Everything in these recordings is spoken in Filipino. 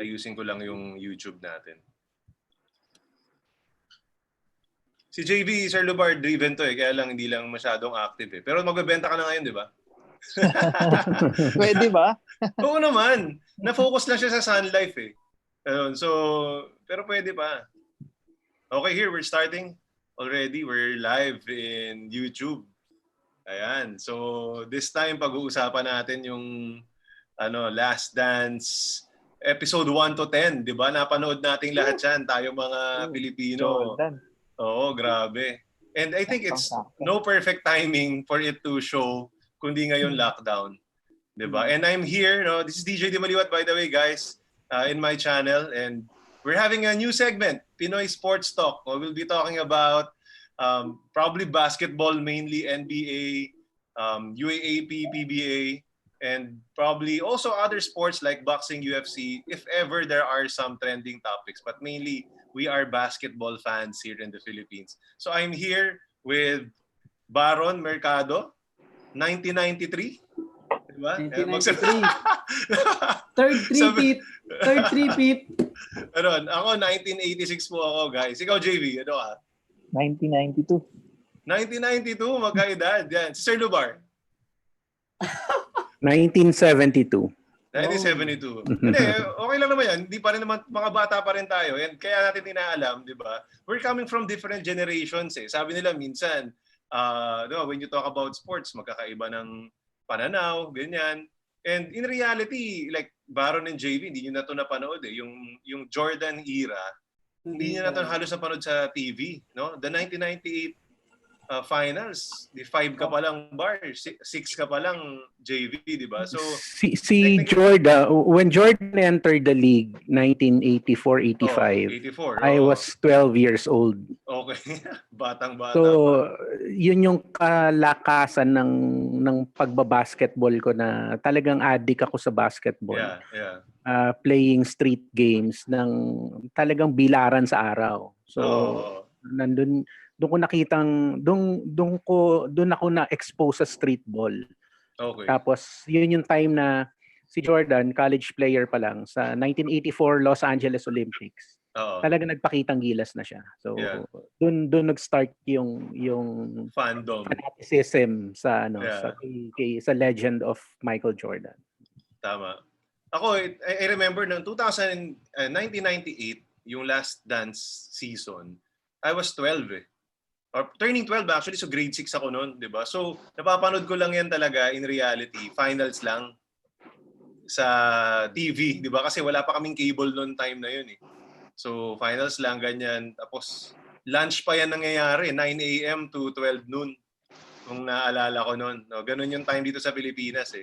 Ayusin ko lang yung YouTube natin. Si JV, Sir Lubar, driven to kaya lang hindi lang masyadong active Pero magbebenta ka na ngayon, di ba? Pwede ba? Oo naman. Na-focus lang siya sa Sun Life So, pero pwede pa. Okay, here we're starting already. We're live in YouTube. Ayan. So, this time pag-uusapan natin yung Last Dance episode 1 to 10, 'di ba? Napanood nating lahat 'yan, tayo mga Pilipino. Jordan. Oo, grabe. And I think it's no perfect timing for it to show kundi ngayon lockdown. 'Di ba? And I'm here, this is DJ Di Maliwat, by the way, guys, in my channel, and we're having a new segment, Pinoy Sports Talk. We'll be talking about probably basketball, mainly NBA, UAAP, PBA, and probably also other sports like boxing, UFC, if ever there are some trending topics. But mainly, we are basketball fans here in the Philippines. So I'm here with Baron Mercado, 1993. Diba? 1993. Third three-peat. Ako, 1986 po ako, guys. Ikaw, JV, ano ka? 1992. 1992, magkaedad. Yan. Si Sir Lubar? 1972. 1972. Hindi, okay lang naman yan. Hindi pa rin naman, mga bata pa rin tayo. And kaya natin inaalam, di ba? We're coming from different generations Sabi nila minsan, when you talk about sports, magkakaiba ng pananaw, ganyan. And in reality, like Baron and JV, hindi nyo na ito napanood Yung Jordan era, hindi nyo na ito halos napanood sa TV. No? The 1998 finals, di 5 ka pa lang Bar, 6 ka pa lang JV, di ba? So si Jordan, when Jordan entered the league 1984-85, I was 12 years old. Okay. Batang-bata. So yun yung kalakasan ng pagbabasketball ko na talagang addict ako sa basketball. Yeah. Playing street games ng talagang bilaran sa araw. So doon ako na-expose sa street ball. Okay. Tapos yun yung time na si Jordan, college player pa lang sa 1984 Los Angeles Olympics. Talaga nagpakitang gilas na siya. So doon nag-start yung fandom, fanaticism sa sa legend of Michael Jordan. Tama. Ako, I remember ng 1998, yung Last Dance season, I was 12 Or turning 12 actually, so grade 6 ako noon, 'di ba? So napapanood ko lang 'yan talaga in reality, finals lang sa TV, 'di ba? Kasi wala pa kaming cable noon time na 'yun So finals lang ganyan. Tapos lunch pa 'yan nangyayari, 9 AM to 12 noon. Kung naalala ko noon, ganun yung time dito sa Pilipinas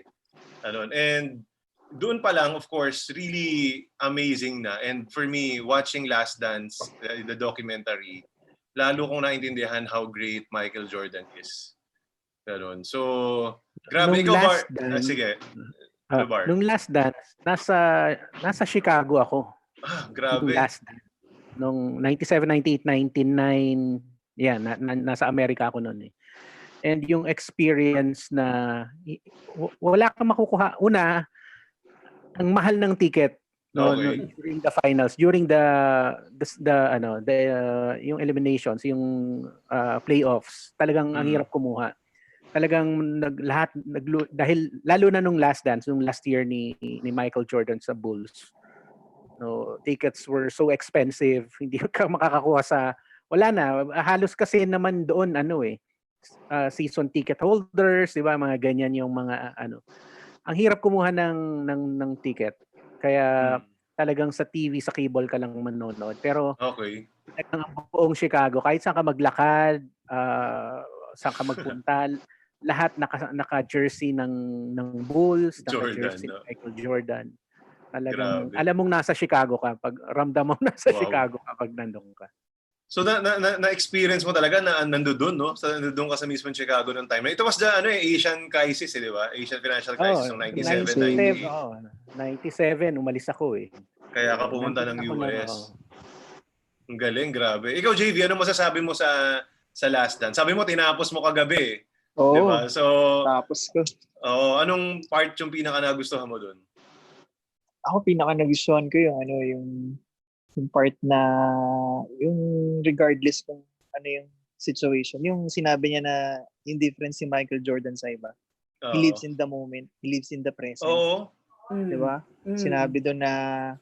And doon pa lang, of course, really amazing na. And for me, watching Last Dance, the documentary, lalo kong naintindihan how great Michael Jordan is. Ganun. So, grabe ikaw, Bar. Sige. Bar. Nung Last Dance, nasa Chicago ako. Grabe. Nung Last Dance. Nung 97, 98, 99, nasa Amerika ako noon And yung experience na wala kang makukuha. Una, ang mahal ng ticket during the finals, during the yung eliminations, yung playoffs, talagang ang hirap kumuha. Talagang dahil lalo na nung Last Dance, nung last year ni Michael Jordan sa Bulls. Tickets were so expensive, hindi ka makakakuha wala na, halos kasi naman doon season ticket holders, 'di ba, mga ganyan yung mga ang hirap kumuha ng ticket. Kaya talagang sa TV, sa cable ka lang manonood. Pero talagang ang buong Chicago, kahit saan ka maglakad, saan ka magpunta, lahat naka-jersey ng Bulls, naka-jersey ng Michael Jordan. Talagang alam mong nasa Chicago ka, pag ramdam mo nasa Chicago kapag nandun ka. So na-experience mo talaga na nandoon, no? So nandoon ka sa mismong Chicago noong time. Ito was the Asian crisis, di ba? Asian financial crisis ng 97, 98. 97 umalis ako Kaya ka pumunta ng US. Ang galing, grabe. Ikaw, JV, ano masasabi mo sa Last Dance? Sabi mo tinapos mo kagabi. Oo. Di ba? So tapos ko. Anong part yung pinaka nagustuhan mo doon? ako pinaka nagustuhan ko yung yung part na yung regardless kung ano yung situation, yung sinabi niya na indifference si Michael Jordan sa iba. He Oo. lives in the moment, he lives in the present. Oo. Di ba? Sinabi doon na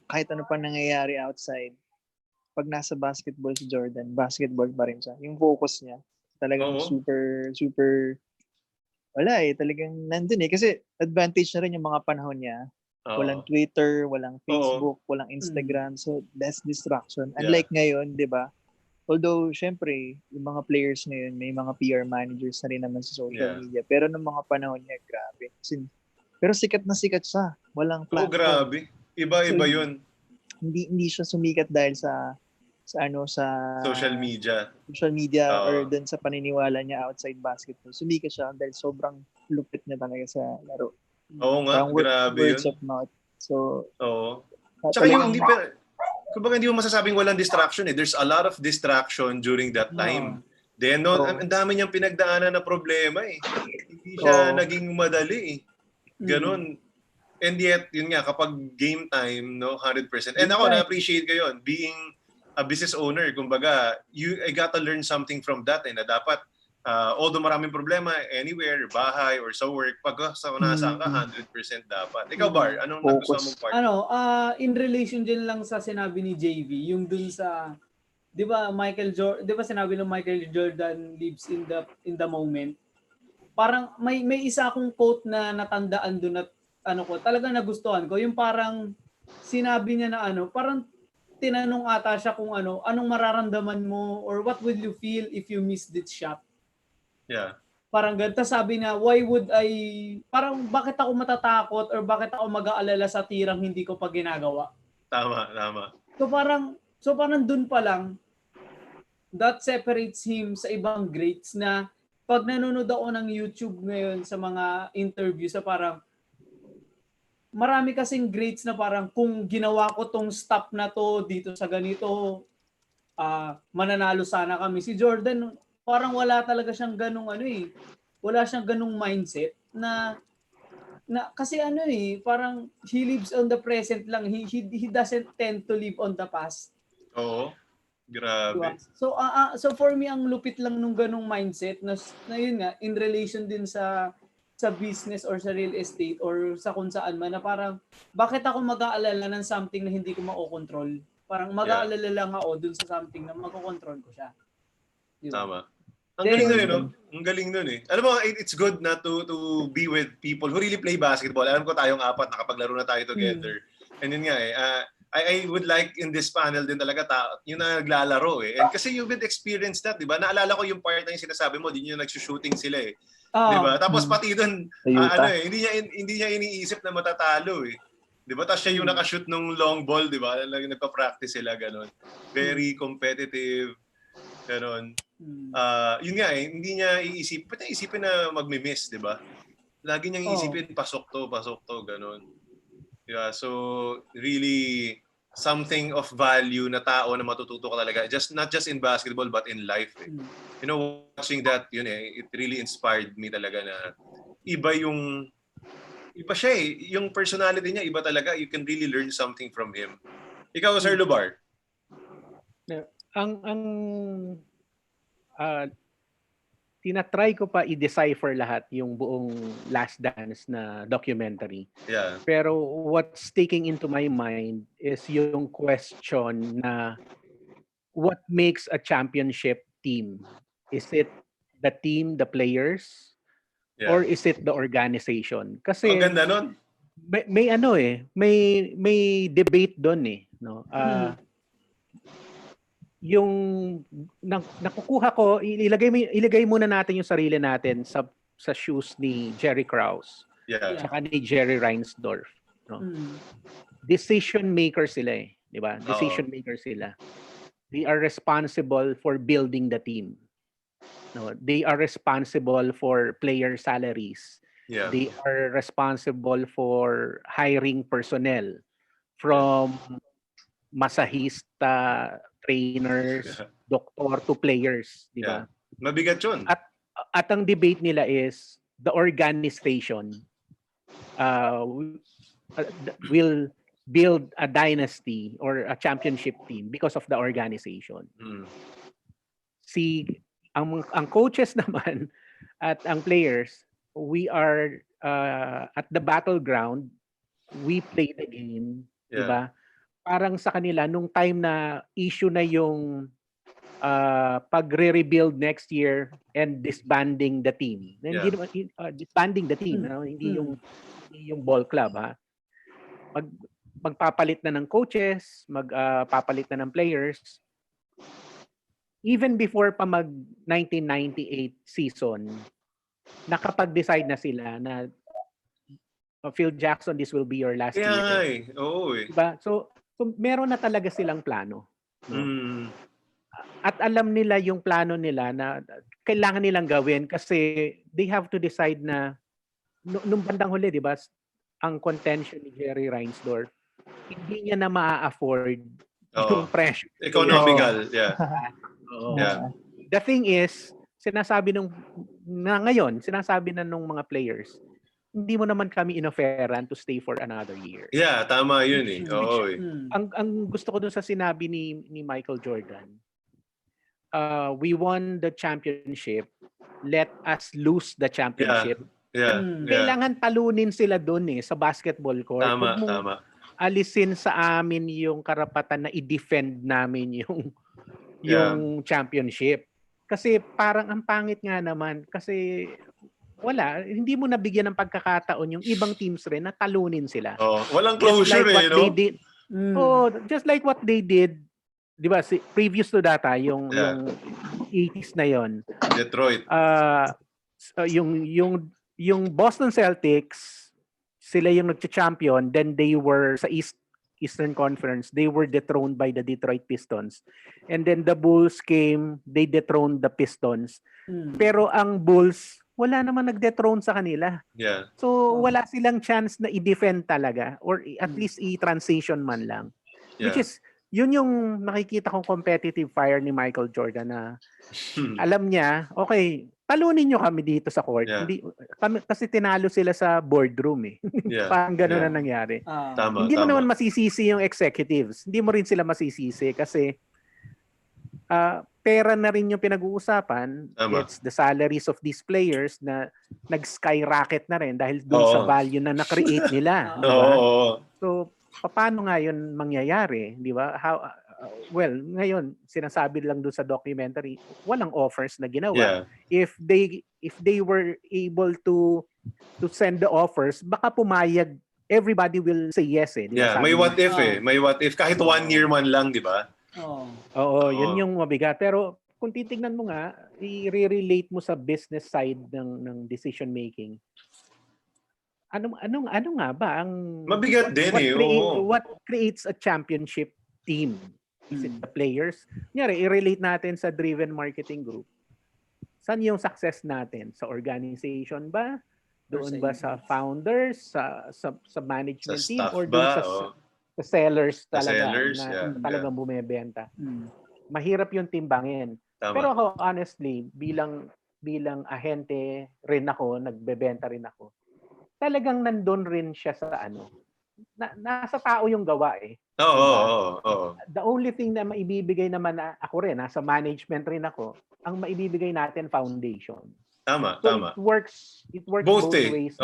kahit ano pa nangyayari outside, pag nasa basketball si Jordan, basketball pa rin siya. Yung focus niya, talagang Oo. super, wala talagang nandun Kasi advantage na rin yung mga panahon niya. Oo. Walang Twitter, walang Oo. Facebook, walang Instagram. So, that's distraction. Yeah. Unlike ngayon, di ba? Although, syempre, yung mga players ngayon, may mga PR managers na rin naman sa social media. Pero nung mga panahon niya, grabe. Pero sikat na sikat siya. Walang Oo, platform. grabe. Iba-iba yun. Hindi siya sumikat dahil sa Social media. Or dun sa paniniwala niya outside basketball. Sumikat siya dahil sobrang lupit niya talaga sa laro. Oo nga, grabe words yun. of mouth. So, Oo. Tsaka yung kumbaga hindi mo masasabing walang distraction There's a lot of distraction during that time. Then, ang dami niyang pinagdaanan na problema Hindi siya naging madali Ganon. And yet, yun nga, kapag game time, 100%. And ako, na-appreciate ko yun. Being a business owner, kumbaga, I gotta learn something from that na dapat, although maraming problema, anywhere, bahay, or sa work, pag sa nasaan ka, 100% dapat. Ikaw, Bar, anong nagustuhan mong part? In relation din lang sa sinabi ni JV, yung dun sa, di ba sinabi ng Michael Jordan lives in the moment. Parang may isa akong quote na natandaan doon at talagang nagustuhan ko. Yung parang sinabi niya na parang tinanong ata siya kung anong mararamdaman mo or what will you feel if you miss this shot? Yeah. Parang ganito sabi niya, parang bakit ako matatakot or bakit ako mag-aalala sa tirang hindi ko pa ginagawa? Tama. So parang dun pa lang, that separates him sa ibang greats na pag nanonood ako ng YouTube ngayon sa mga interview sa parang marami kasing greats na parang kung ginawa ko tong stop na to dito sa ganito, mananalo sana kami. Si Jordan, parang wala talaga siyang ganung wala siyang ganung mindset na kasi parang he lives on the present lang. He doesn't tend to live on the past. Oo. Grabe. Diba? So for me, ang lupit lang nung ganung mindset na yun nga, in relation din sa business or sa real estate or sa kung saan man na parang bakit ako mag-aalala ng something na hindi ko makokontrol? Parang mag-aalala lang ako dun sa something na makokontrol ko siya. Diba? Tama. Ang galing nun Ang galing nun Alam mo, it's good na to be with people who really play basketball. Alam ko tayong apat, nakapaglaro na tayo together. And yun nga I would like in this panel din talaga yung naglalaro And kasi you've experienced that, di ba? Naalala ko yung part na yung sinasabi mo, din yung nagsushooting sila di ba? Tapos pati doon, hindi niya iniisip na matatalo Di ba? Tapos siya yung nakashoot nung long ball, di ba? Nagpa-practice sila, gano'n. Very competitive, gano'n. Yun nga hindi niya iisipin na magmi-miss, di ba? Lagi niyang iisipin, pasok to, gano'n. Yeah, so really something of value na tao na matututo ka talaga. Not just in basketball but in life. Watching that, it really inspired me talaga na iba siya Yung personality niya, iba talaga. You can really learn something from him. Ikaw, Sir Lubar? Tinatry ko pa i-decipher lahat yung buong Last Dance na documentary. Yeah. Pero what's sticking into my mind is yung question na what makes a championship team? Is it the team, the players, or is it the organization? Kasi ang ganda nun. may debate doon no? Yung nakukuha ko, ilagay muna natin yung sarili natin sa shoes ni Jerry Krause. Tsaka ni Jerry Reinsdorf, no? Decision maker sila di ba? Decision maker sila. They are responsible for building the team. No, they are responsible for player salaries. Yeah. They are responsible for hiring personnel from masahista, trainers, doktor to players, di ba? Mabigat 'yun. At ang debate nila is the organization will build a dynasty or a championship team because of the organization. Mm. Ang coaches naman at ang players, we are at the battleground, we play the game, Yeah. 'di ba? Parang sa kanila nung time na issue na yung pagre-rebuild next year and disbanding the team. Hindi naman disbanding the team, hindi yung ball club, ha. Magpapalit na ng coaches, magpapalit na ng players. Even before pa mag 1998 season, nakapag-decide na sila na Phil Jackson, this will be your last year. Oo eh. Diba? So meron na talaga silang plano. No? Mm. At alam nila yung plano nila na kailangan nilang gawin kasi they have to decide na nung bandang huli, di ba, ang contention ni Jerry Reinsdorf, hindi niya na ma-afford yung pressure. Economical, yeah. Yeah. The thing is, sinasabi na nung mga players, hindi mo naman kami inofferan to stay for another year. Yeah, tama yun eh. Oo eh. Ang gusto ko dun sa sinabi ni Michael Jordan, we won the championship, let us lose the championship. Yeah. Kailangan talunin sila dun sa basketball court. Tama. Alisin sa amin yung karapatan na i-defend namin yung championship. Kasi parang ang pangit nga naman kasi hindi mo nabigyan ng pagkakataon yung ibang teams rin na talunin sila. Walang closure just like what they did, di ba, previous to that, yung 80s na yon. Detroit. Yung Boston Celtics, sila yung nagcha-champion, then they were sa Eastern Conference, they were dethroned by the Detroit Pistons. And then the Bulls came, they dethroned the Pistons. Pero ang Bulls, wala naman nag-dethrone sa kanila. Yeah. So wala silang chance na i-defend talaga or at least i-transition man lang. Which is, yun yung nakikita kong competitive fire ni Michael Jordan na alam niya, okay, talunin nyo kami dito sa court. Hindi, kasi tinalo sila sa boardroom eh. Parang gano'n na nangyari. Hindi mo naman masisisi yung executives. Hindi mo rin sila masisisi kasi pera na rin yung pinag-uusapan. It's the salaries of these players na nag-skyrocket na rin dahil dun sa value na na-create nila. So, paano nga yun mangyayari? Di ba? Ngayon, sinasabi lang dun sa documentary, walang offers na ginawa. If they were able to send the offers, baka pumayag, everybody will say yes eh. Yeah, may what if eh. May what if. Kahit 1 year man lang, di ba? Yun yung mabigat. Pero kung titignan mo nga, i-relate mo sa business side ng decision making. Ano nga ba ang mabigat din what creates a championship team? Is it the players? Kunyari, i-relate natin sa Driven Marketing Group. Saan yung success natin? Sa organization ba? Doon ba sa founders, sa management sa team, or ba? doon sa sellers talaga talagang bumebenta? Mahirap yung timbangin. Tama. Pero ako, honestly, bilang ahente rin ako, nagbebenta rin ako, talagang nandun rin siya sa nasa tao yung gawa eh. Oo. The only thing na maibibigay naman ako rin, nasa management rin ako, ang maibibigay natin foundation. Tama. It works both ways.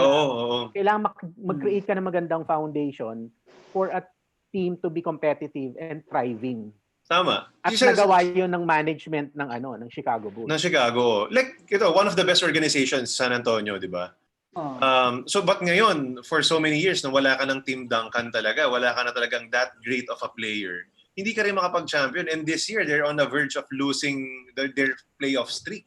Kailangan mag-create ka ng magandang foundation for a team to be competitive and thriving. Tama. At nagawa yun ng management ng Chicago Bulls. Ng Chicago. Like, one of the best organizations, San Antonio, di ba? But ngayon, for so many years, nung wala ka ng Team Duncan talaga, wala ka na talagang that great of a player, hindi ka rin makapag-champion. And this year, they're on the verge of losing their playoff streak.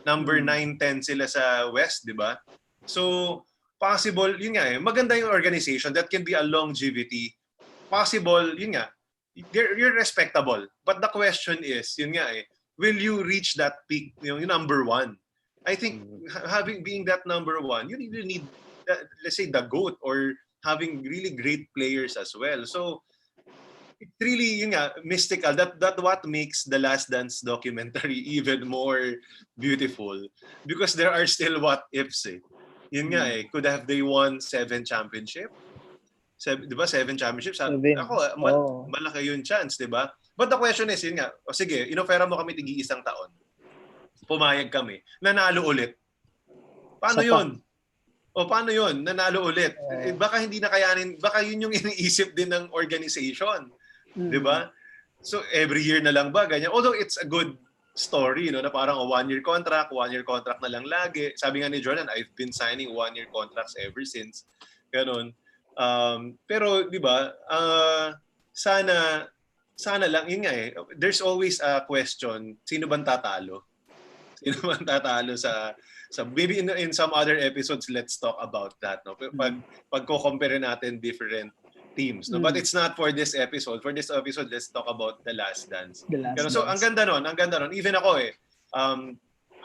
Number 9-10 sila sa West, di ba? So, possible, yun nga maganda yung organization that can be a longevity. Possible, yun nga, you're respectable. But the question is, yun nga will you reach that peak, yung number 1? I think being that number 1, you need let's say the GOAT or having really great players as well. So it's really mystical. That what makes the Last Dance documentary even more beautiful because there are still what ifs. Yun nga could have they won 7 championship? Di ba? 7 championships. Seven. Ako, Oo. malaki yung chance, di ba? But the question is, yun nga, o sige, inofera mo kami tigi isang taon. Pumayag kami. Nanalo ulit. Paano Isa pa. yun? O paano yun? Nanalo ulit. Baka hindi na kayanin, baka yun yung iniisip din ng organization. Di ba? So every year na lang ba? Ganyan. Although it's a good story, no, na parang a one-year contract na lang lagi. Sabi nga ni Jordan, I've been signing one-year contracts ever since. Ganon. Pero, di ba, sana lang, yun nga there's always a question, sino bang tatalo? Sino bang tatalo sa maybe in some other episodes, let's talk about that, no? Pagko-compare natin different teams, no? But it's not for this episode. For this episode, let's talk about The Last Dance. Pero so ang ganda nun. Even ako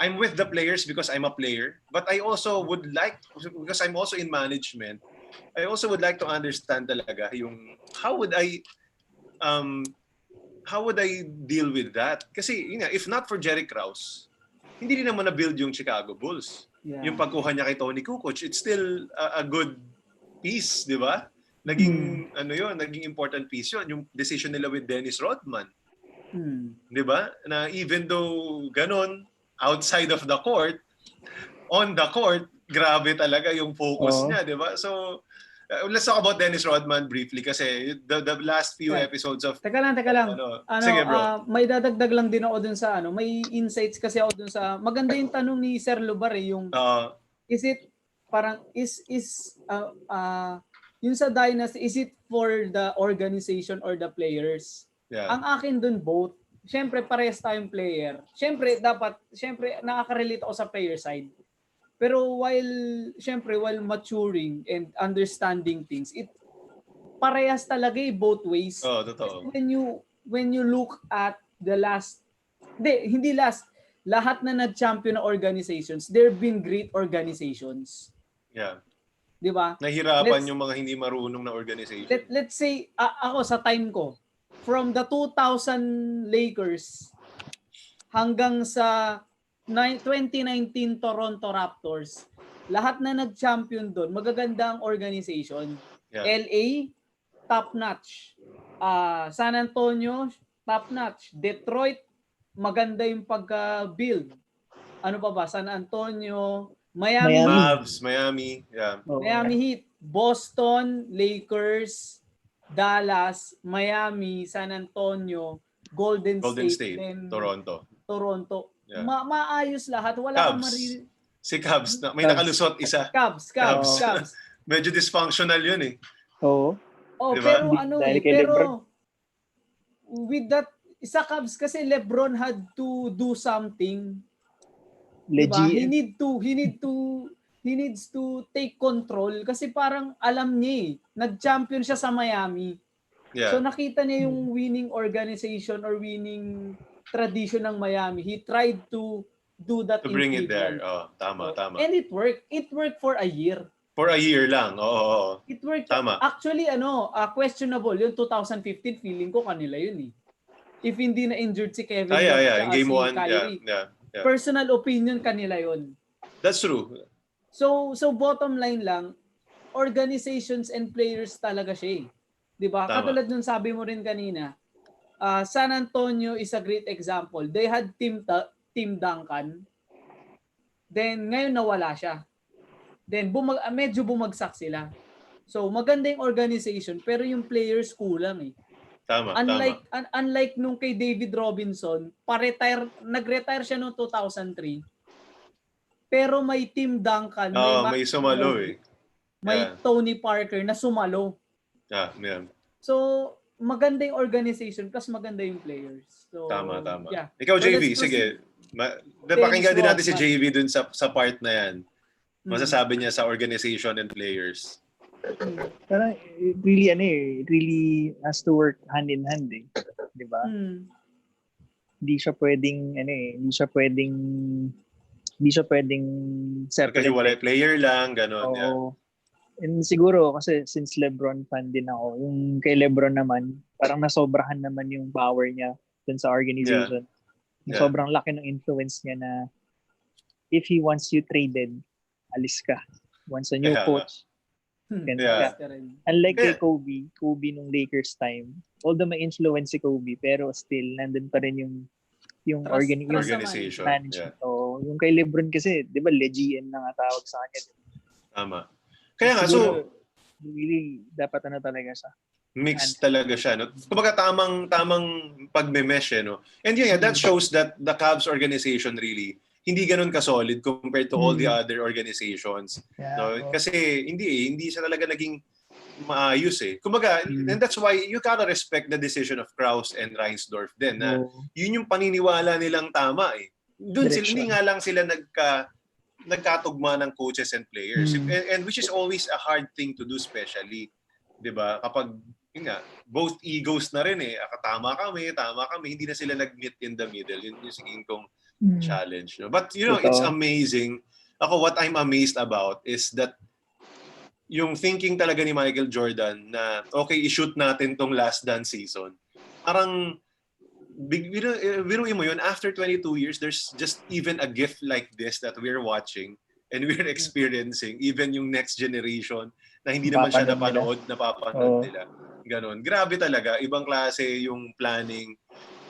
I'm with the players because I'm a player, but I also would like, because I'm also in management, I also would like to understand talaga yung how would I deal with that? Kasi yun nga, if not for Jerry Krause, hindi rin naman na-build yung Chicago Bulls. Yeah. Yung pagkuha niya kay Tony Kukoc, it's still a good piece, di ba? Naging naging important piece yun. Yung decision nila with Dennis Rodman. Di ba? Na even though ganon, outside of the court, on the court, grabe talaga yung focus niya, di ba? So, let's talk about Dennis Rodman briefly kasi the last few episodes of... Teka lang. Sige, bro. May dadagdag lang din ako dun sa may insights kasi ako dun sa... Maganda yung tanong ni Sir Lubar yung... is it parang yung sa Dynasty, is it for the organization or the players? Yeah. Ang akin dun both. Siyempre, parehas tayong player. Siyempre, nakaka-relate ako sa player side. Pero while maturing and understanding things, parehas talaga both ways. Oh, totoo. When you look at the lahat na nag-champion na organizations, there have been great organizations. Yeah. Di ba? Nahirapan yung mga hindi marunong na organization. Let's say, ako sa time ko, from the 2000 Lakers hanggang sa 2019 Toronto Raptors, lahat na nag-champion doon, magaganda ang organization. Yeah. LA, top-notch. San Antonio, top-notch. Detroit, maganda yung pagka-build. Ano pa ba? San Antonio, Miami. Mavs, Miami. Yeah. Miami Heat, Boston, Lakers, Dallas, Miami, San Antonio, Golden State, then Toronto. Yeah. Maayos lahat. Wala kang Si Cubs, may nakalusot isa. Cubs. Medyo dysfunctional yun Oo. Diba? Pero with that, sa Cubs kasi LeBron had to do something. Diba? He needs to take control kasi parang alam niya nag-champion siya sa Miami. Yeah. So nakita niya yung winning organization or winning tradition ng Miami. He tried to do that to bring it there. Oh, tama. And it worked. It worked for a year. For a year lang. Oo. It worked. Tama. Actually, questionable. Yung 2015, feeling ko kanila yun If hindi na injured si Kevin Love in game 1. Yeah. Personal opinion kanila yun. That's true. So bottom line lang, organizations and players talaga siya 'Di ba? Katulad nung sabi mo rin kanina, San Antonio is a great example. They had Tim Duncan. Then ngayon nawala siya. Then medyo bumagsak sila. So maganda yung organization pero yung players kulang Tama. Unlike nung kay David Robinson, nag-retire siya noong 2003. Pero may Tim Duncan, may sumalo may Tony Parker na sumalo. Yeah. So, maganda yung organization plus maganda yung players. So, Tama. Yeah. Ikaw, JV, sige. Pakinggan din natin si JV dun sa part na yan. Masasabi niya sa organization and players. Parang it really has to work hand in hand 'di ba? Hindi siya pwedeng separate. Kasi wala player lang ganun. Yeah. And siguro kasi since LeBron fan din ako, yung kay LeBron naman, parang nasobrahan naman yung power niya dun sa organization. Yeah. Sobrang laki ng influence niya na if he wants you traded, alis ka. Wants a new coach, Yeah. Ka rin. Unlike kay Kaya- Kobe nung Lakers time, although may influence si Kobe, pero still, nandun pa rin yung Trust Organization. management. Yeah. O, yung kay LeBron kasi, di ba, GM na nga tawag sa kanya. Tama. Kaya nga, Siguro, so, really, dapat talaga siya. mix talaga siya, no? Kumbaga tamang pagme-mesh, no? And yeah, that shows that the Cavs organization really hindi ganun ka-solid compared to all the other organizations. No? Kasi hindi siya talaga naging maayos eh. Kumbaga, and that's why you gotta respect the decision of Krause and Reinsdorf din na yun yung paniniwala nilang tama eh. Doon sila, hindi nga lang sila nagkatugma ng coaches and players. And which is always a hard thing to do, especially, 'di ba? Kapag yun nga, both egos na rin eh. Tama kami, hindi na sila nag-meet in the middle. Yun yung siging kong challenge. No? But you know, it's amazing. Ako, what I'm amazed about is that yung thinking talaga ni Michael Jordan na okay, i-shoot natin tong last dance season. Parang biruin mo yun, after 22 years, there's just even a gift like this that we're watching and we're experiencing, even yung next generation na hindi naman siya napapanood nila. Ganon. Grabe talaga. Ibang klase yung planning.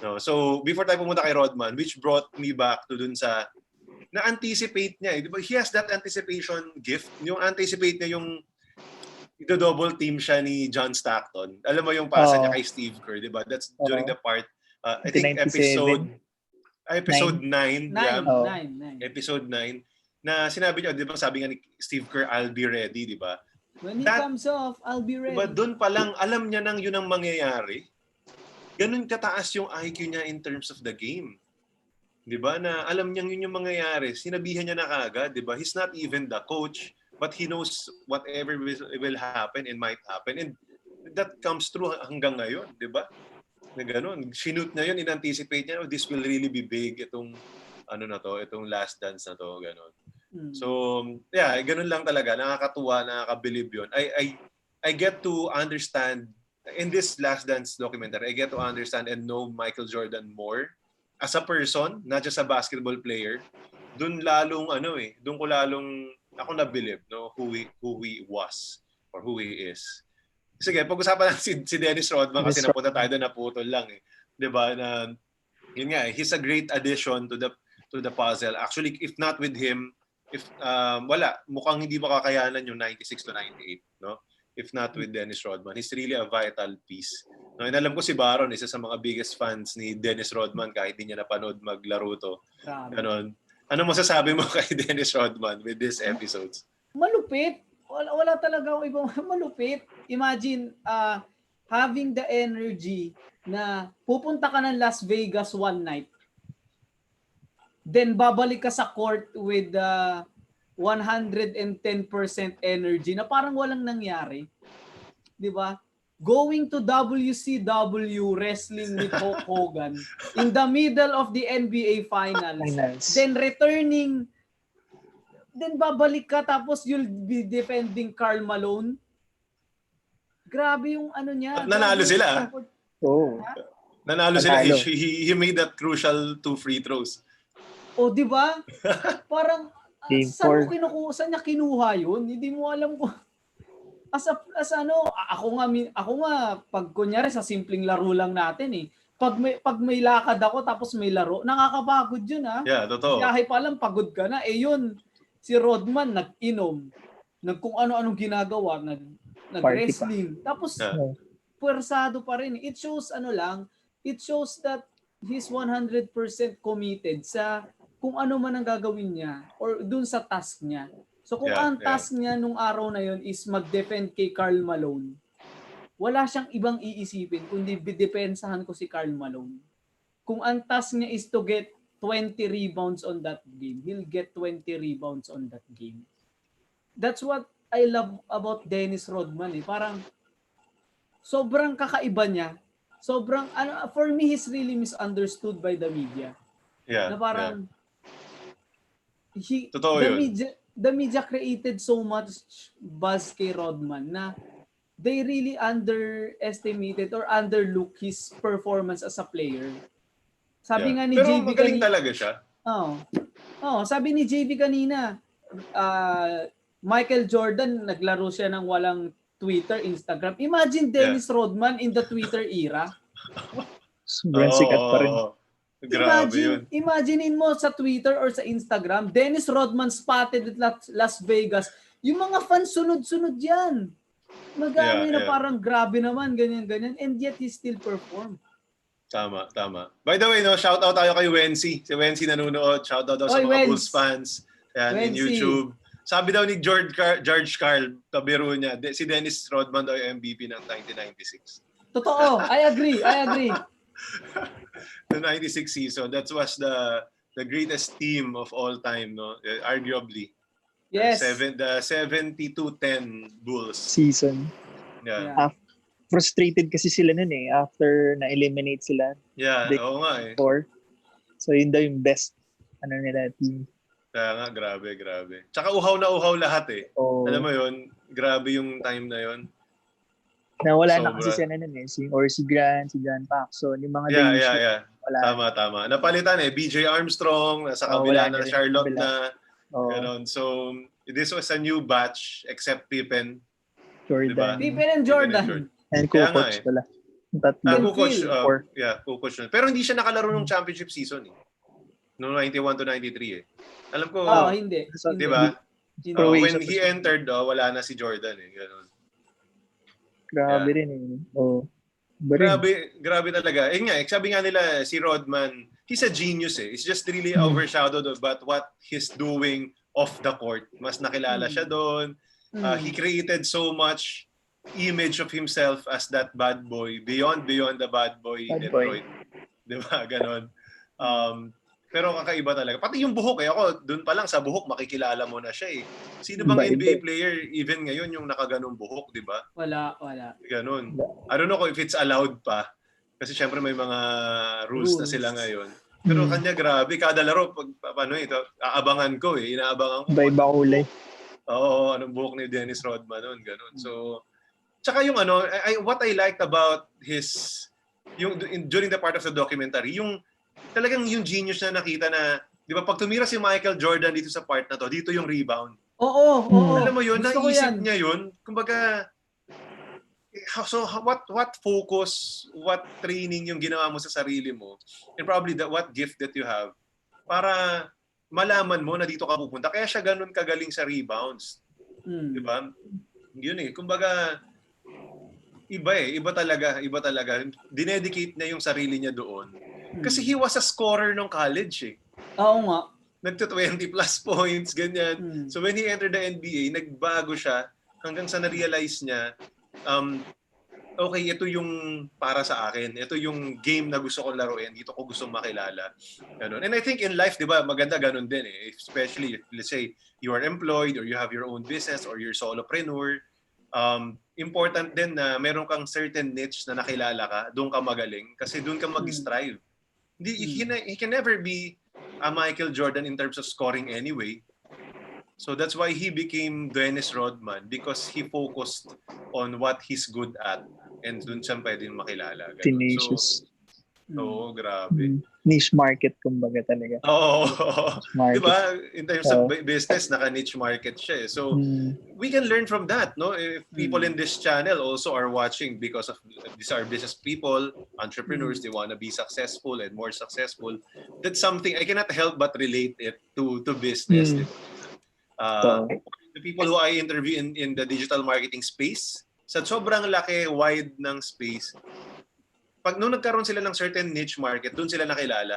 No? So, before tayo pumunta kay Rodman, which brought me back to dun sa na-anticipate niya. Eh. He has that anticipation gift. Yung anticipate niya yung double team siya ni John Stockton. Alam mo yung pasa niya kay Steve Kerr, di ba? That's during the part, I think episode 9. Yeah. 9. Episode 9. Na sinabi niya, di ba sabi nga ni Steve Kerr, I'll be ready, di ba? When he comes off, I'll be ready. Diba, doon pa lang, alam niya nang yun ang mangyayari. Ganun kataas yung IQ niya in terms of the game. Diba? Na alam niyang yun yung mangyayari. Sinabihan niya na kaagad. Diba? He's not even the coach, but he knows whatever will happen and might happen. And that comes true hanggang ngayon. Diba? Na ganun. Sinute niya yun, in-anticipate niya, oh, this will really be big. Itong itong last dance na to. Ganun. So, yeah, ganun lang talaga. Nakakatuwa, nakakabilib yun. I get to understand, in this Last Dance documentary, I get to understand and know Michael Jordan more as a person, not just a basketball player. Doon ko lalong ako nabilib, no, who he was or who he is. Sige, pag-usapan natin si Dennis Rodman kasi napunta tayo doon, naputol lang eh. 'Di ba na yun nga, he's a great addition to the puzzle. Actually, if not with him, mukhang hindi makakayanan yung 96 to 98, no? If not with Dennis Rodman. He's really a vital piece. No, and alam ko si Baron, isa sa mga biggest fans ni Dennis Rodman kahit hindi niya napanood maglaro to. Ganon. Ano masasabi mo kay Dennis Rodman with these episodes? Malupit. Wala talaga akong ibang malupit. Imagine having the energy na pupunta ka ng Las Vegas one night. Then babalik ka sa court with 110% energy na parang walang nangyari. 'Di ba? Going to WCW wrestling with Hulk Hogan in the middle of the NBA finals. Then returning, then babalik ka tapos you'll be defending Karl Malone. Grabe yung niya. At nanalo sila. Nanalo sila. He made that crucial 2 free throws. O, di ba? Parang saan niya kinuha yun? Hindi mo alam kung ako nga pag kunyari sa simpleng laro lang natin eh. Pag may lakad ako tapos may laro, nakakapagod yun ha. Yeah, totoo. Biyahe pa lang pagod ka na. Yun, si Rodman nag-inom, kung ano-anong ginagawa, nag-wrestling. Tapos puwersado pa rin. It shows that he's 100% committed sa kung ano man ang gagawin niya or dun sa task niya. So kung ang task niya nung araw na yun is mag-defend kay Karl Malone, wala siyang ibang iisipin kundi bidepensahan ko si Karl Malone. Kung ang task niya is to get 20 rebounds on that game, he'll get 20 rebounds on that game. That's what I love about Dennis Rodman eh. Parang sobrang kakaiba niya. Sobrang for me he's really misunderstood by the media. Yeah. Na parang the media created so much buzz kay Rodman na they really underestimated or underlook his performance as a player. Sabi nga ni Pero JV magaling kanina, talaga siya. sabi ni JV kanina, Michael Jordan, naglaro siya ng walang Twitter, Instagram. Imagine Dennis Rodman in the Twitter era. Sobrang sikat pa rin. Grabe yun. Imaginein mo sa Twitter or sa Instagram, Dennis Rodman spotted at Las Vegas. Yung mga fans sunod-sunod yan. Mag-ano na parang grabe naman, ganyan-ganyan. And yet, he still performed. Tama. By the way, shout out tayo kay Wency. Si Wency nanonood. Shout out daw sa mga Bulls fans. Yan, in YouTube. Sabi daw ni George Carl, kabiro niya, si Dennis Rodman daw yung MVP ng 1996. Totoo. I agree. The 96 season, that was the greatest team of all time, no? Arguably. Yes. The 72-10 Bulls. Season. Yeah. Frustrated kasi sila nun after na-eliminate sila. Yeah, oo nga eh. So yun daw yung best nila team. Kaya nga, grabe. Tsaka uhaw na uhaw lahat eh. Alam mo yun, grabe yung time na yun. Nawala na kasi siya si Grant, si John Paxson, yung mga Yeah. Tama. Napalitan BJ Armstrong, nasa kabila na Charlotte na. Ganon. So, this was a new batch except Pippen. Jordan. Diba? Pippen and Jordan. And Kukoc pala. Kukoc. Pero hindi siya nakalaro ng championship season eh. No 91 to 93 eh. Alam ko, hindi. Di ba? When he entered, wala na si Jordan eh. Ganon. Grabe rin eh. Grabe talaga. Sabi nga nila, si Rodman, he's a genius eh. It's just really overshadowed about what he's doing off the court. Mas nakilala siya doon. He created so much image of himself as that bad boy, beyond the bad boy Detroit. Diba? Ganon. Pero kakaiba talaga. Pati yung buhok ako, dun pa lang sa buhok, makikilala mo na siya eh. Sino bang NBA player, even ngayon, yung nakaganong buhok, di ba? Wala. Ganon. I don't know if it's allowed pa. Kasi syempre may mga rules na sila ngayon. Pero kanya grabe, kada laro, aabangan ko eh. Inaabangan ko. Iba-iba kulay. Oo, anong buhok ni Dennis Rodman nun, ganon. So, tsaka yung what I liked about during the part of the documentary, talagang yung genius na nakita na, di ba, pag tumira si Michael Jordan dito sa part na to, dito yung rebound. Oo. Alam mo yun, naisip niya yun. Kumbaga, so what focus, what training yung ginawa mo sa sarili mo, and probably what gift that you have, para malaman mo na dito ka pupunta. Kaya siya ganun kagaling sa rebounds. Di ba? Yun eh. Kumbaga, iba talaga. Dinedicate niya yung sarili niya doon. Kasi he was a scorer nung college eh. Oo nga. Nagto 20 plus points, ganyan. So when he entered the NBA, nagbago siya hanggang sa na-realize niya, okay, ito yung para sa akin. Ito yung game na gusto kong laruin. Dito ko gustong makilala. Ganun. And I think in life, di ba, maganda ganun din eh. Especially if, let's say, you are employed or you have your own business or you're solopreneur. Important din na meron kang certain niche na nakilala ka, doon ka magaling kasi doon ka mag-strive. He can never be a Michael Jordan in terms of scoring anyway. So that's why he became Dennis Rodman, because he focused on what he's good at and doon siya pwedeng makilala. Ganun. Tenacious. So, grabe. Niche market kumbaga talaga. Oo. Diba? In terms of business, naka-niche market siya eh. So, we can learn from that, no? If people in this channel also are watching because of these are business people, entrepreneurs, they want to be successful and more successful. That's something I cannot help but relate it to business. The people who I interview in the digital marketing space, sa sobrang laki, wide ng space, pag nung nagkaroon sila ng certain niche market, doon sila nakilala.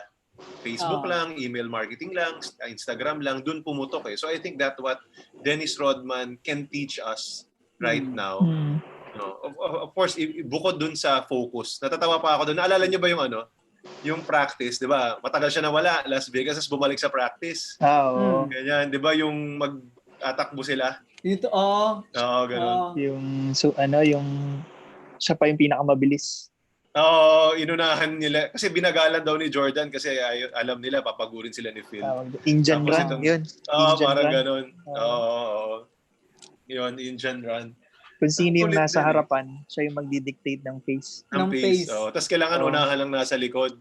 Facebook lang, email marketing lang, Instagram lang, doon pumutok eh. So I think that what Dennis Rodman can teach us right now. No, of course, bukod doon sa focus. Natatawa pa ako doon. Naalala niyo ba yung practice, 'di ba? Matagal siya nawala, Las Vegas, tapos bumalik sa practice. Ganyan, 'di ba, yung mag-atakbo sila? Dito ganun. Yung siya pa yung pinakamabilis. Inunahan nila. Kasi binagalan daw ni Jordan kasi alam nila, papagurin sila ni Phil. Indian run, yun. Parang ganun. Yun, Indian run. Kung sino yung Kulit nasa din, eh. harapan, siya yung magdi-dictate ng pace. Ng Ng pace. pace. Tapos kailangan Oo. unahan lang nasa likod.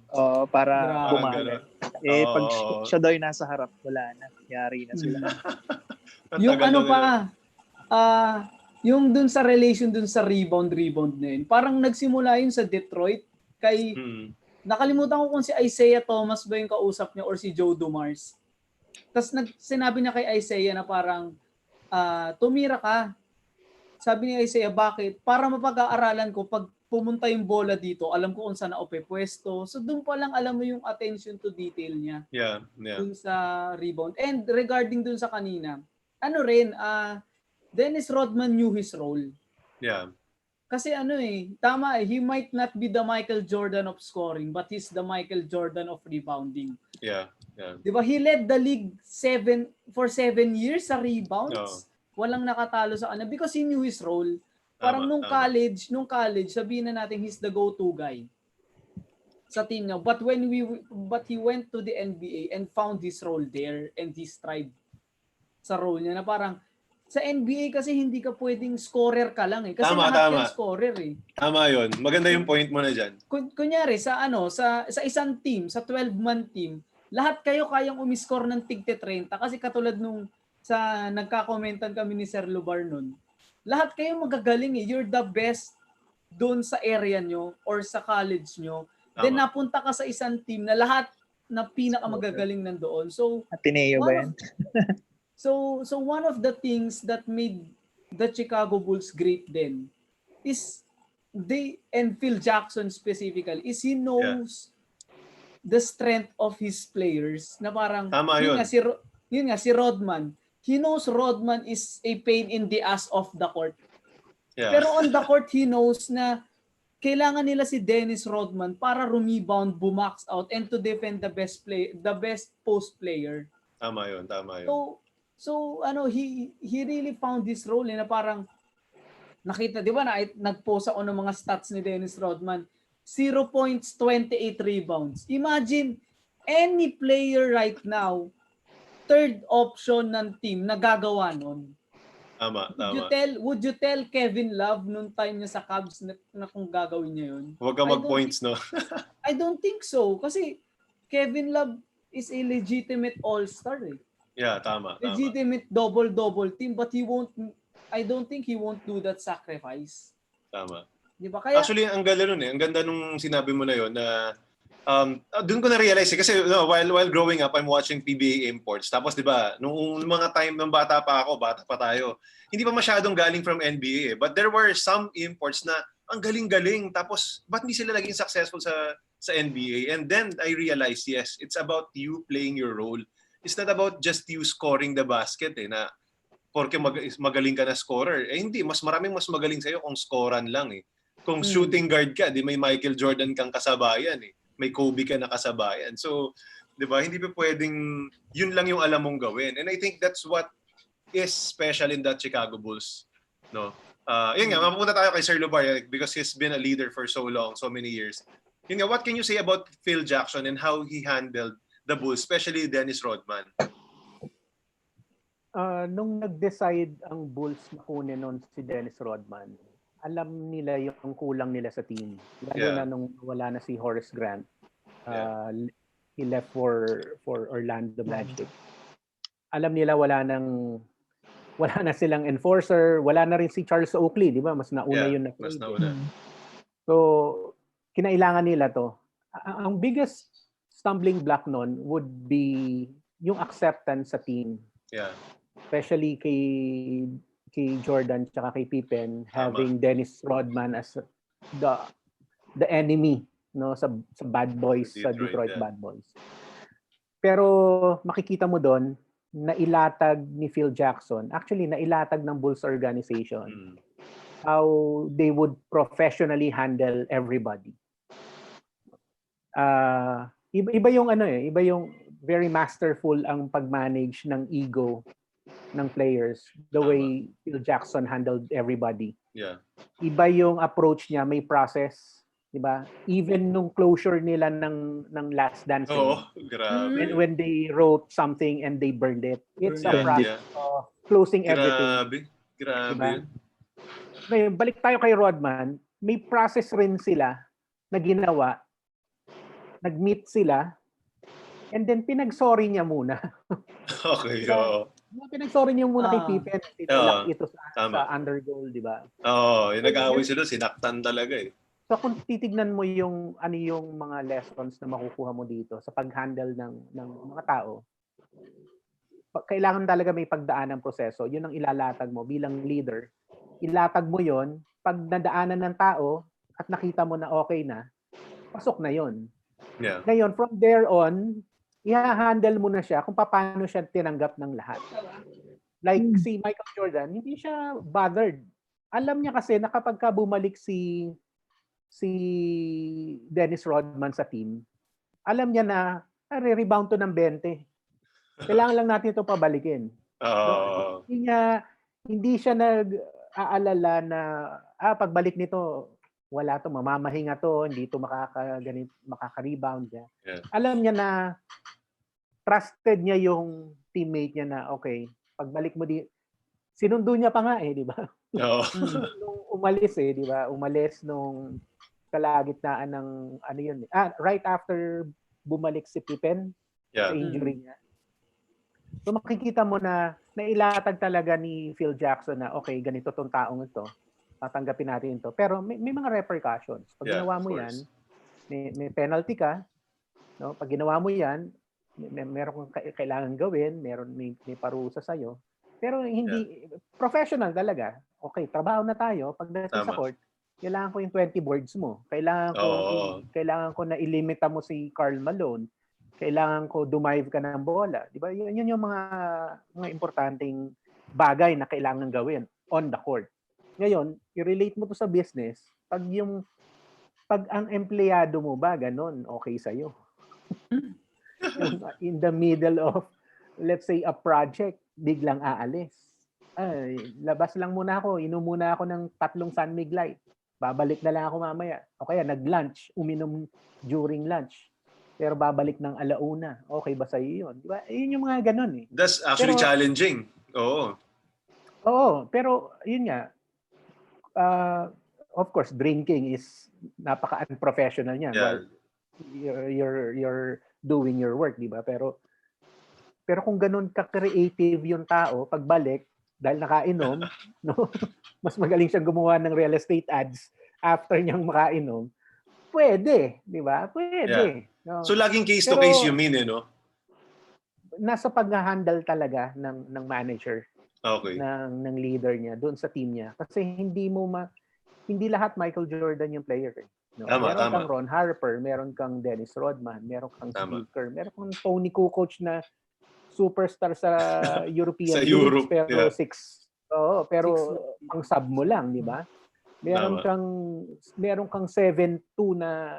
Para Grabe. Parang bumagal. gano'n. Pag Oo. siya daw yung nasa harap, wala na. Yari na sila. Ang Yung tagal ano na pa, ganun. yung dun sa relation dun sa rebound na yun, parang nagsimula yun sa Detroit kay, nakalimutan ko kung si Isaiah Thomas ba yung kausap niya or si Joe Dumars. Tapos sinabi niya kay Isaiah na parang, tumira ka. Sabi ni Isaiah, bakit? Para mapag-aaralan ko, pag pumunta yung bola dito, alam ko kung saan ako pwesto. So doon pa lang alam mo yung attention to detail niya. Yeah. Dun sa rebound. And regarding dun sa kanina, ano rin, Dennis Rodman knew his role. Yeah. Kasi tama he might not be the Michael Jordan of scoring, but he's the Michael Jordan of rebounding. Yeah. Di ba? He led the league for 7 years sa rebounds. Walang nakatalo sa kanya because he knew his role. Parang nung college, sabihin na natin he's the go-to guy sa team niya. But he went to the NBA and found his role there and he thrived sa role niya na parang sa NBA kasi hindi ka pwedeng scorer ka lang eh. Kasi lahat yan scorer eh. Tama yun. Maganda yung point mo na dyan. Kunyari sa isang team, sa 12-man team, lahat kayo kayang umiscore ng tigte 30 kasi katulad nung sa nagkakomentan kami ni Sir Lubar nun. Lahat kayo magagaling eh. You're the best doon sa area nyo or sa college nyo. Then napunta ka sa isang team na lahat na pinakamagagaling nandoon. So Ateneo ba yan? So one of the things that made the Chicago Bulls great then is and Phil Jackson specifically is he knows the strength of his players na parang yun nga si Rodman. He knows Rodman is a pain in the ass off the court. Yeah. Pero on the court he knows na kailangan nila si Dennis Rodman para rebound, bumax out and to defend the best post player. Tama yun. So he really found this role na parang nakita, di ba nag-post ako ng mga stats ni Dennis Rodman. 0 points, 28 rebounds. Imagine any player right now, third option ng team na gagawa nun. Tama. Would you tell Kevin Love nung time niya sa Cavs na kung gagawin niya yun? Huwag ka mag-points, no? I don't think so. Kasi Kevin Love is a legitimate all-star eh. Yeah, tama. Legitimate double-double team but I don't think he won't do that sacrifice. Tama. Diba? Kaya, actually, ang ganda nun eh. Ang ganda nung sinabi mo na yun na doon ko na-realize eh. Kasi while growing up, I'm watching PBA imports. Tapos diba, nung mga time ng bata pa tayo, hindi pa masyadong galing from NBA eh. But there were some imports na ang galing-galing. Tapos, ba't hindi sila naging successful sa NBA? And then I realized, yes, it's about you playing your role. It's not about just you scoring the basket eh, na porque magaling ka na scorer. Eh hindi, mas magaling sa'yo kung scoran lang eh. Kung shooting guard ka, di may Michael Jordan kang kasabayan eh. May Kobe ka na kasabayan. So, di ba, hindi pa pwedeng yun lang yung alam mong gawin. And I think that's what is special in that Chicago Bulls. No? Yun nga, mapupunta tayo kay Sir Lubar because he's been a leader for so long, so many years. Yun nga, what can you say about Phil Jackson and how he handled the Bulls, especially Dennis Rodman? Nung nag-decide ang Bulls na kunin nun si Dennis Rodman, alam nila yung kulang nila sa team. Lalo na nung wala na si Horace Grant. He left for Orlando Magic. Alam nila wala na silang enforcer, wala na rin si Charles Oakley, di ba? Mas nauna yun na. Mas nauna. So, kinailangan nila to. Ang biggest stumbling block nun would be yung acceptance sa team. Yeah. Especially kay Jordan tsaka kay Pippen, having Dennis Rodman as the enemy, no, sa Bad Boys, sa Detroit Bad Boys. Pero makikita mo doon nailatag ni Phil Jackson, actually nailatag ng Bulls organization how they would professionally handle everybody. Iba yung iba yung very masterful ang pag-manage ng ego ng players, the way Phil Jackson handled everybody. Yeah. Iba yung approach niya, may process, 'di ba? Even nung closure nila ng Last Dancing. Oh, grabe. When they wrote something and they burned it. It's a process of closing everything. Grabe. Diba? Ngayon, balik tayo kay Rodman. May process rin sila na ginawa. Nag-meet sila. And then, pinag-sorry niya muna. Okay, Diba? oo. Pinag-sorry niya muna kay Pippen. Tinulak ito sa Tama. undergoal, di ba? Oo, yung nag-aaway sila, sinaktan talaga eh. So kung titignan mo yung ano yung mga lessons na makukuha mo dito sa pag-handle ng mga tao, kailangan talaga may pagdaan ng proseso. Yun ang ilalatag mo bilang leader. Ilatag mo yon pag nadaanan ng tao at nakita mo na okay na, pasok na yon. Yeah. Ngayon, from there on, i-handle mo na siya kung paano siya tinanggap ng lahat. Like si Michael Jordan, hindi siya bothered. Alam niya kasi na kapag bumalik si Dennis Rodman sa team, alam niya na re-rebound to ng 20. Kailangan lang natin ito pabalikin. No? Hindi siya nag-aalala na pagbalik nito, wala to, mamamahinga to, hindi to makaka-rebound niya. Yeah. Alam niya na trusted niya yung teammate niya na okay, pagbalik mo sinundo niya pa nga di ba? Oo. Nung umalis di ba? Umalis nung kalagitnaan ng ano yun. Right after bumalik si Pippen sa injury niya. So makikita mo na nailatag talaga ni Phil Jackson na okay, ganito tong taong ito. Tatanggapin natin ito. Pero may mga repercussions. Pag ginawa mo yan, may penalty ka. No? Pag ginawa mo yan, meron kang kailangan gawin, may parusa sa'yo. Pero hindi, professional talaga. Okay, trabaho na tayo. Pagdating sa court, kailangan ko yung 20 boards mo. Kailangan ko na ilimita mo si Karl Malone. Kailangan ko dumive ka ng bola. Di ba? Yun yung mga importanteng bagay na kailangan gawin on the court. Ngayon, i-relate mo to sa business. Pag ang empleyado mo ba, ganun, okay sa'yo. In the middle of, let's say, a project, biglang aalis. Ay, labas lang muna ako. Inom muna ako ng 3 San Mig Light. Babalik na lang ako mamaya. O kaya nag-lunch, uminom during lunch. Pero babalik ng 1:00. Okay ba sa'yo yun? Diba? Yun yung mga ganun eh. That's actually challenging. Oo. Oo, pero yun nga. Of course, drinking is napaka-unprofessional niya. Yeah. While you're doing your work, di ba? Pero kung ganun ka-creative yung tao, pagbalik, dahil nakainom, no? Mas magaling siyang gumawa ng real estate ads after niyang makainom, pwede, di ba? Pwede. Yeah. No? So laging case to case you mean, no? Nasa pag-handle talaga ng manager, ng leader niya, doon sa team niya. Kasi hindi lahat Michael Jordan yung player. No? Meron kang Ron Harper, meron kang Dennis Rodman, meron kang Steve Kerr, meron kang Tony Kukoc na superstar sa European sa Leagues, Europe, pero pero pang sub mo lang, di ba? Meron kang 7-2 na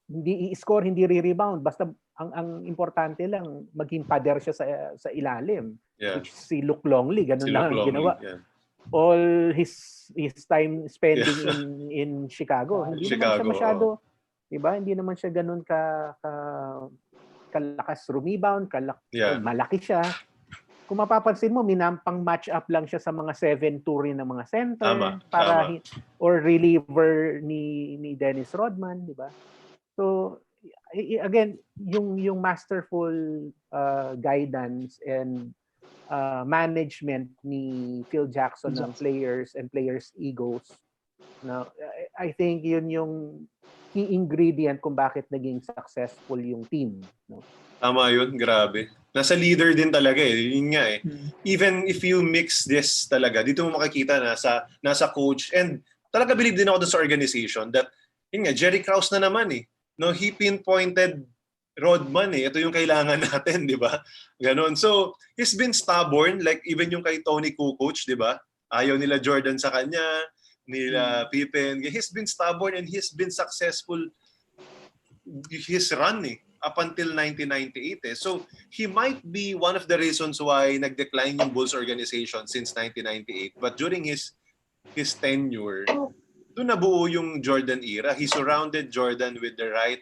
hindi i-score, hindi re-rebound, basta ang importante lang maging pader siya sa ilalim. Which si Luke Longley, ganun lang ang ginawa. Yeah. All his time spending in Chicago. Hindi naman siya masyado, di ba? Hindi naman siya ganun kalakas rebound, malaki siya. Kung mapapansin mo, minampang match up lang siya sa mga 7-2 rin ng mga center or reliever ni Dennis Rodman, di ba? So again, yung masterful guidance and management ni Phil Jackson ng players and players' egos. Now, I think yun yung key ingredient kung bakit naging successful yung team. No? Tama yun, grabe. Nasa leader din talaga Yun nga Even if you mix this talaga, dito mo makikita nasa coach, and talaga believe din ako dun sa organization that, yun nga, Jerry Krause na naman No, he pinpointed Rodman Ito yung kailangan natin, di ba? Ganon. So, he's been stubborn, like even yung kay Tony Kukoc, di ba? Ayaw nila Jordan sa kanya, nila Pippen. He's been stubborn and he's been successful his run up until 1998 So, he might be one of the reasons why nag-decline yung Bulls organization since 1998. But during his tenure, doon nabuo yung Jordan era. He surrounded Jordan with the right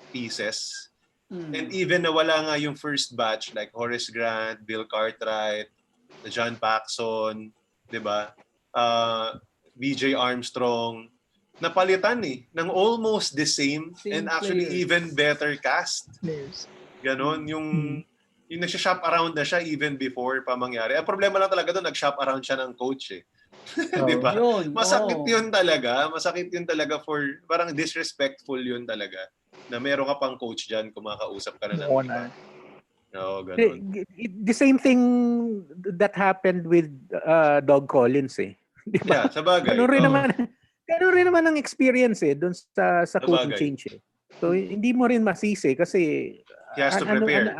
pieces. And even nawala nga yung first batch like Horace Grant, Bill Cartwright, John Paxson, 'di ba? BJ Armstrong, napalitan ng almost the same and actually players. even better cast. Players. Ganon, yung nagsha-shop around na siya even before pa mangyari. Ang problema lang talaga doon, nag-shop around siya ng coach eh. Di ba? Yun, Masakit yun talaga. Masakit yun talaga parang disrespectful yun talaga. Na meron ka pang coach dyan, kumakausap ka na ng Oo iba. na. Oo, ganon. The same thing that happened with Doug Collins eh. Di ba? Yeah, sa bagay. Ganun rin naman ang experience eh doon sa coaching Sabagay. change eh. So hindi mo rin masisi kasi He has to prepare.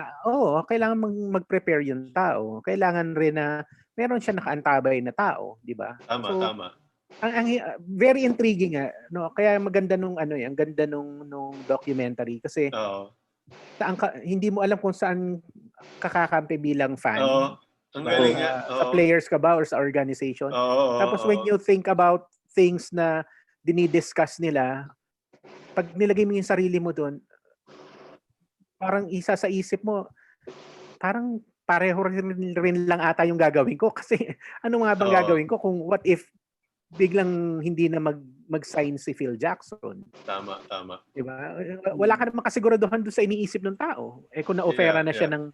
kailangan mag-prepare yung tao. Kailangan rin na meron siya nakaantabay na tao, di ba? Tama. Ang very intriguing no? Kaya maganda ang ganda nung documentary kasi hindi mo alam kung saan kakakampi bilang fan. Oo. Ang galing nga. Sa players ka ba or sa organization? Tapos when you think about things na dinidiscuss nila, pag nilagay mo yung sarili mo doon, parang isa sa isip mo, parang pareho rin lang ata yung gagawin ko. Kasi ano nga bang gagawin ko kung what if biglang hindi na mag-sign si Phil Jackson? Tama. Diba? Wala ka naman kasiguraduhan doon sa iniisip ng tao. Kung na-offera na siya ng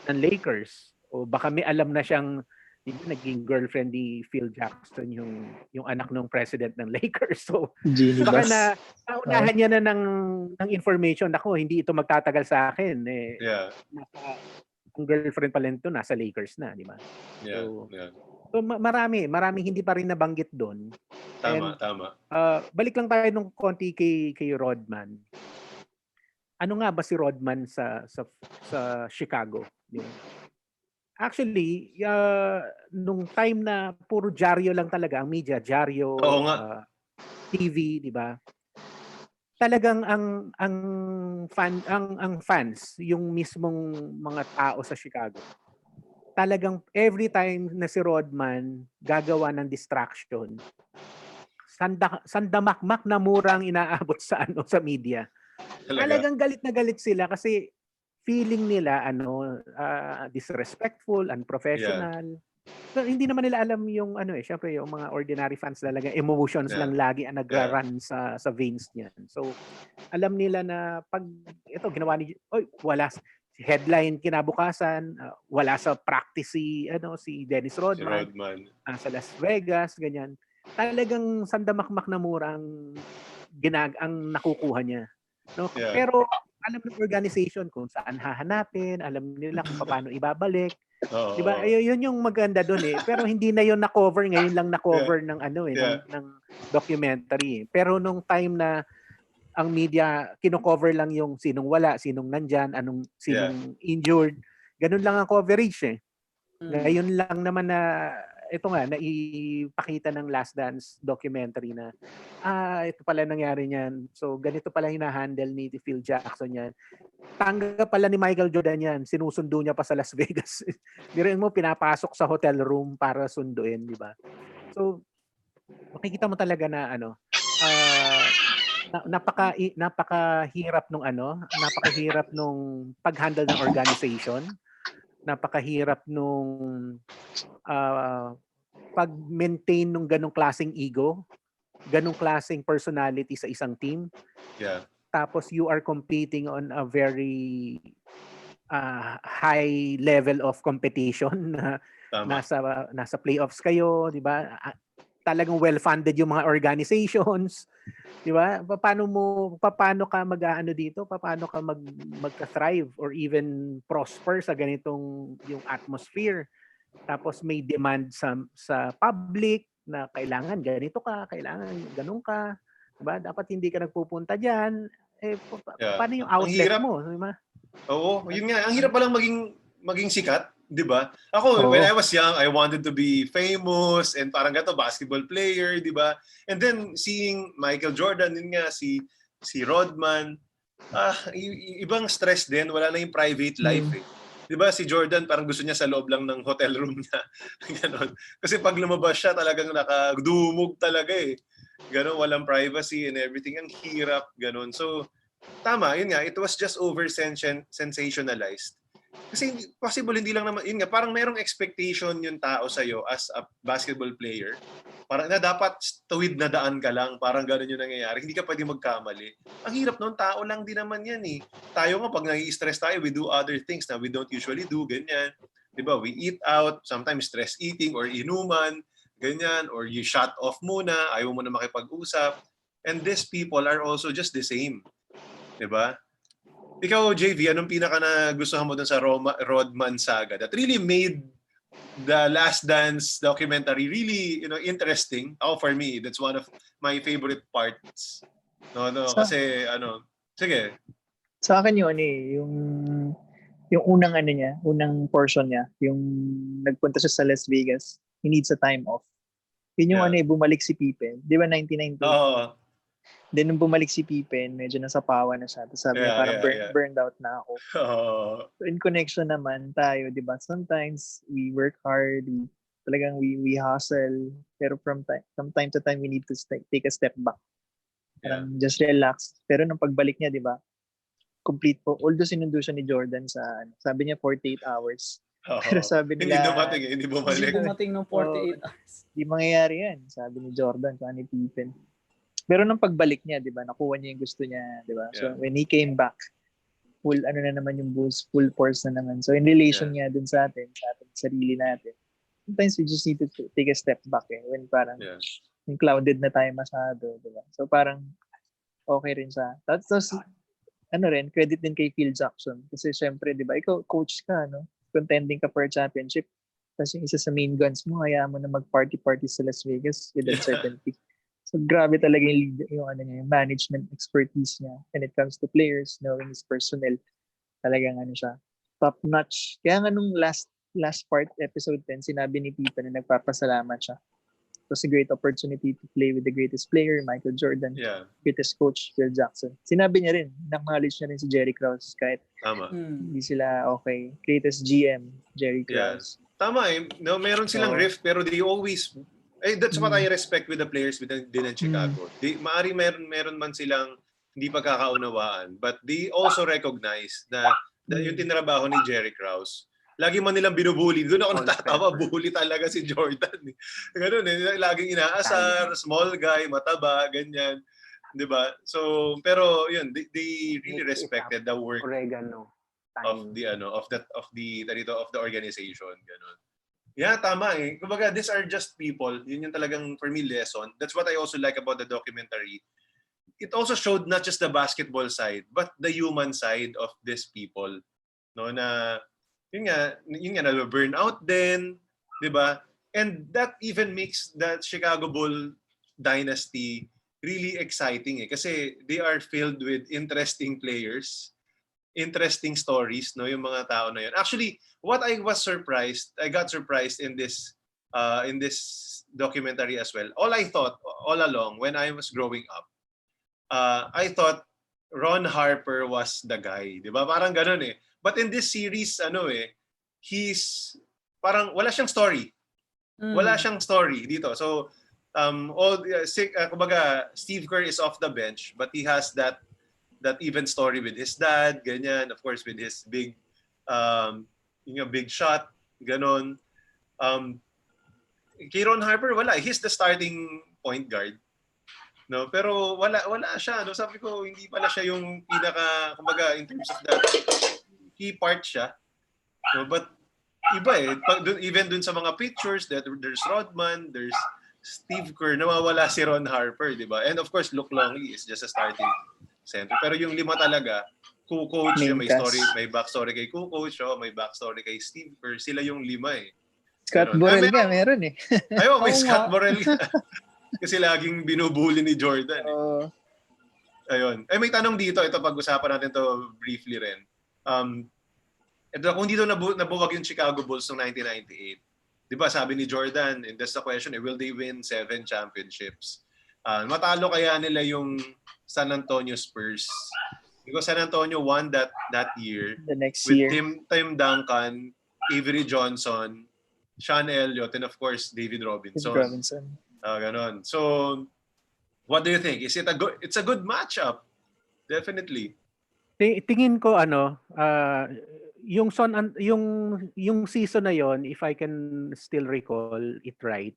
Lakers, o baka may alam na siyang naging girlfriend ni Phil Jackson yung anak ng president ng Lakers. So baka na naunahan niya na ng information. Ako, hindi ito magtatagal sa akin. Ang girlfriend pala nito nasa Lakers na, di ba? So marami hindi pa rin nabanggit doon. Tama. Balik lang tayo nung konti kay Rodman. Ano nga ba si Rodman sa Chicago? Di ba? Actually, nung time na puro dyaryo lang talaga ang media, dyaryo, TV, di ba? Talagang ang fans, yung mismong mga tao sa Chicago. Talagang every time na si Rodman gagawa ng distraction, sandamakmak na murang inaabot sa media. Talagang galit na galit sila kasi feeling nila disrespectful, unprofessional. So, hindi naman nila alam yung syempre yung mga ordinary fans talaga emotions lang lagi ang nagra-run sa veins niyan. So alam nila na pag ito ginawa ni wala headline kinabukasan, wala sa practice si Dennis Rodman. Sa Las Vegas ganyan. Talagang sandamakmak na murang ang nakukuha niya. No? Pero alam ng organization kung saan hahanapin, alam nila kung paano ibabalik. Di ba? Yun yung maganda doon eh. Pero hindi na yun na-cover, ngayon lang na-cover ng ng documentary. Pero nung time na ang media kino-cover lang yung sinong wala, sinong nandyan, sinong injured, ganun lang ang coverage eh. Ngayon lang naman na ito nga naipakita ng Last Dance documentary na ito pala nangyari niyan. So ganito pala hina-handle ni Phil Jackson yan. Tanggap pala ni Michael Jordan yan. Sinusundo niya pa sa Las Vegas. Dirin mo pinapasok sa hotel room para sunduin, di ba? So makikita mo talaga na napakahirap nung pag-handle ng organization. Napakahirap nung pag-maintain nung ganong klaseng ego, ganong klaseng personality sa isang team. Tapos you are competing on a very high level of competition na nasa playoffs kayo, di ba? Talagang well-funded yung mga organizations, di ba? Paano ka dito? Paano ka magka-thrive or even prosper sa ganitong yung atmosphere? Tapos may demand sa public na kailangan ganito ka, kailangan ganun ka, di ba? Dapat hindi ka nagpupunta diyan. Paano yung outlet mo, di ba? Oo, yun nga. Ang hirap palang maging sikat. Di ba? Ako, when I was young, I wanted to be famous and parang gato, basketball player, di ba? And then, seeing Michael Jordan, yun nga, si Rodman, ibang stress din, wala na yung private life eh. Di ba, si Jordan, parang gusto niya sa loob lang ng hotel room niya. Ganon. Kasi pag lumabas siya, talagang nakadumog talaga eh. Ganon, walang privacy and everything. Ang hirap, ganon. So, tama, yun nga, it was just over-sensationalized. Kasi possible hindi lang naman, yun nga, parang merong expectation yung tao sa'yo as a basketball player parang na dapat tuwid na daan ka lang, parang gano'n yung nangyayari. Hindi ka pwede magkamali. Ang hirap noon, tao lang din naman yan eh. Tayo nga, pag nai-stress tayo, we do other things na we don't usually do, ganyan. Diba? We eat out, sometimes stress eating or inuman, ganyan, or you shut off muna, ayaw mo na makipag-usap. And these people are also just the same. Diba? Ikaw, JV, anong pinaka na gustuhan mo dun sa Rodman saga that really made the Last Dance documentary really, interesting? For me, that's one of my favorite parts. Kasi sige. Sa akin yung yung unang unang portion niya, yung nagpunta siya sa Las Vegas, he needs a time off. Yun yung bumalik si Pippen. Di ba 1990? Oo. Then nung bumalik si Pippen, medyo nasapawa na siya. Tapos sabi niya, parang burned out na ako. So in connection naman tayo, di ba? Sometimes we work hard, we hustle, pero from time to time we need to take a step back. Parang just relax. Pero nung pagbalik niya, di ba? Complete po. Although sinundo siya ni Jordan sabi niya 48 hours. Pero sabi nila, hindi bumalik. Hindi dumating ng 48 hours. Hindi mangyayari yan, sabi ni Jordan, kung ni Pippen. Pero nung pagbalik niya, di ba, nakuha niya yung gusto niya, di ba? So when he came back, full na naman yung Bulls, full force na naman. So in relation niya dun sa atin sarili natin, sometimes we just need to take a step back when parang yung clouded na tayo masyado, di ba? So parang okay rin siya. Tapos credit din kay Phil Jackson. Kasi syempre, di ba, ikaw coach ka, contending ka for a championship. Tapos yung isa sa main guns mo, hayaan mo na mag-party sa Las Vegas with uncertainty. So grabe talaga yung management expertise niya when it comes to players, knowing his personnel. Talagang siya, top notch. Kaya nga nung last part, episode 10, sinabi ni Pippen na nagpapasalamat siya. It was a great opportunity to play with the greatest player, Michael Jordan, greatest coach, Phil Jackson. Sinabi niya rin, acknowledge niya rin si Jerry Krause kahit hindi sila okay. Greatest GM, Jerry Krause. Tama meron silang rift pero they always that's what I respect with the players din ng Chicago. Maari meron man silang hindi pagkakaunawaan, but they also recognize na yung tinrabaho ni Jerry Krause, lagi man nilang binubuli. Doon ako natatawa, bully talaga si Jordan. Ganun laging inaasar, small guy, mataba, ganyan. 'Di ba? So, pero yun, they really respected the work of the organization, ganun. Yeah, tama Kumbaga, these are just people. Yun yung talagang, for me, lesson. That's what I also like about the documentary. It also showed not just the basketball side, but the human side of these people. Na, yun nga, na-burn out din, di ba? And that even makes that Chicago Bull dynasty really exciting kasi they are filled with interesting players, interesting stories, yung mga tao na yun. Actually, what I got surprised in this documentary as well. All along when I was growing up, I thought Ron Harper was the guy, 'di ba? Parang ganoon But in this series, he's parang wala siyang story. Wala siyang story dito. So, kumbaga, Steve Kerr is off the bench, but he has that even story with his dad, ganyan, of course with his big big shot, ganon. Kay Ron Harper wala, he's the starting point guard. Pero wala siya, sabi ko hindi pala siya yung pinaka, kumbaga, in terms of that key part siya. But iba even dun sa mga pictures that there's Rodman, there's Steve Kerr, nawawala si Ron Harper, di ba? And of course, Luke Longley is just a starting center. Pero yung lima talaga, co-coach, may backstory kay co-coach, may backstory kay Steve Kerr. Sila yung lima Scott Burrell nga, meron Ayaw, may Scott Burrell nga. Kasi laging binubuli ni Jordan. Ayun. May tanong dito. Ito, pag-usapan natin to briefly rin. Ito, kung dito nabuwag yung Chicago Bulls noong 1998, di ba sabi ni Jordan, and that's the question, will they win 7 championships? Matalo kaya nila yung San Antonio Spurs? Because San Antonio won that year. The next with year. Tim Duncan, Avery Johnson, Sean Elliott, and of course, David Robinson. Ganon. So, what do you think? Is it it's a good matchup? Definitely. Tingin ko yung season na yon, if I can still recall it right,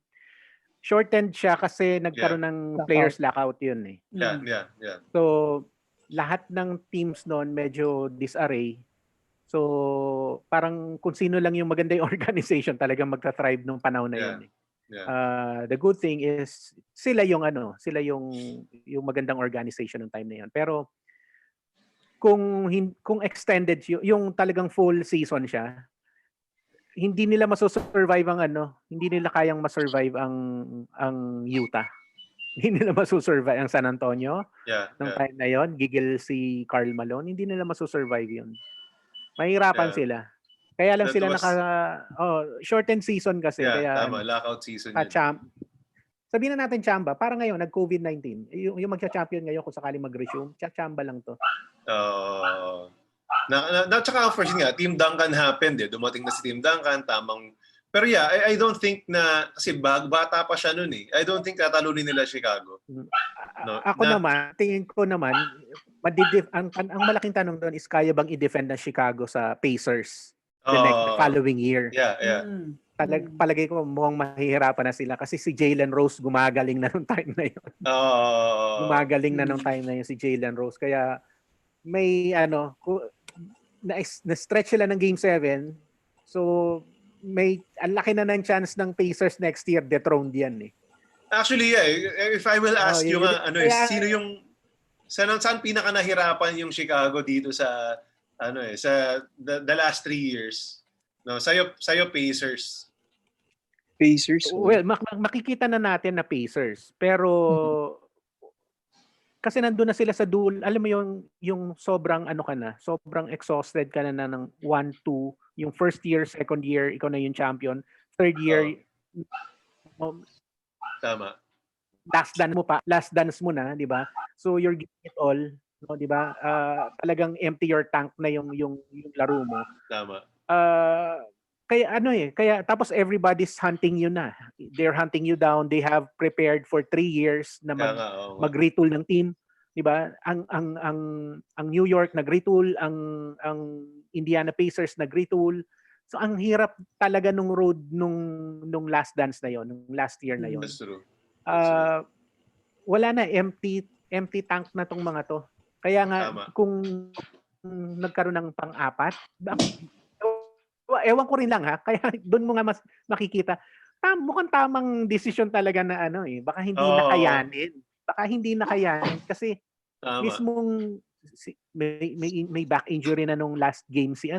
shortened siya kasi nagkaroon ng Lockout. players lockout yun eh. Yeah, Mm. yeah. So, lahat ng teams noon medyo disarray. So, parang kung sino lang yung maganda yung organization talagang magta-thrive nung panahon na yun. Yeah. The good thing is sila yung magandang organization ng time na yun. Pero kung extended yung talagang full season siya, hindi nila maso-survive hindi nila kayang ma-survive ang Utah. Hindi nila maso-survive ang San Antonio. Nung time na yon, gigil si Karl Malone, hindi nila maso-survive yun. Mahirapan sila. Kaya lang sila shortened season kasi. Yeah, kaya tama. Lockout season yun. Sabihin na natin chamba. Parang ngayon, nag-COVID-19. Yung magcha-champion ngayon kung sakali mag-resume, chamba lang to. Tsaka first nga, Team Duncan happened eh. Dumating na si Team Duncan, tamang... Pero yeah, I don't think na... Kasi bata pa siya nun eh. I don't think tatalunin nila Chicago. No? Naman, tingin ko naman, ang malaking tanong doon is kaya bang i-defend ng Chicago sa Pacers the following year? Yeah. Palagay ko mukhang mahihirapan na sila kasi si Jalen Rose gumagaling na nung time na yun. Gumagaling na nung time na yun si Jalen Rose. Kaya may na-stretch sila ng Game 7. So ang laki na ng chance ng Pacers next year dethroned yan eh. Actually, yeah. If I will ask you sino yung saan pinaka nahirapan yung Chicago dito sa sa the last 3 years? No, sayo Pacers. Well, makikita na natin na Pacers. Pero kasi nandun na sila sa duel. Alam mo yung sobrang sobrang exhausted ka na ng 1-2, yung first year, second year, ikaw na yung champion. Third year, tama. Last dance mo na, 'di ba? So you're giving it all, no, 'di ba? Talagang empty your tank na yung laro mo. Tama. Kaya tapos everybody's hunting you na. They're hunting you down. They have prepared for 3 years na mag-retool ng team, 'di ba? Ang New York nag-retool, ang Indiana Pacers nag-retool. So ang hirap talaga nung road nung last dance na yon, nung last year na yon. That's true. Wala na, empty tank na tong mga to. Kaya nga kung nagkaroon ng pang-apat, ewan ko rin lang ha, kaya doon mo nga mas makikita, mukhang tamang decision talaga na baka hindi nakayanin kasi mismong may back injury na nung last game si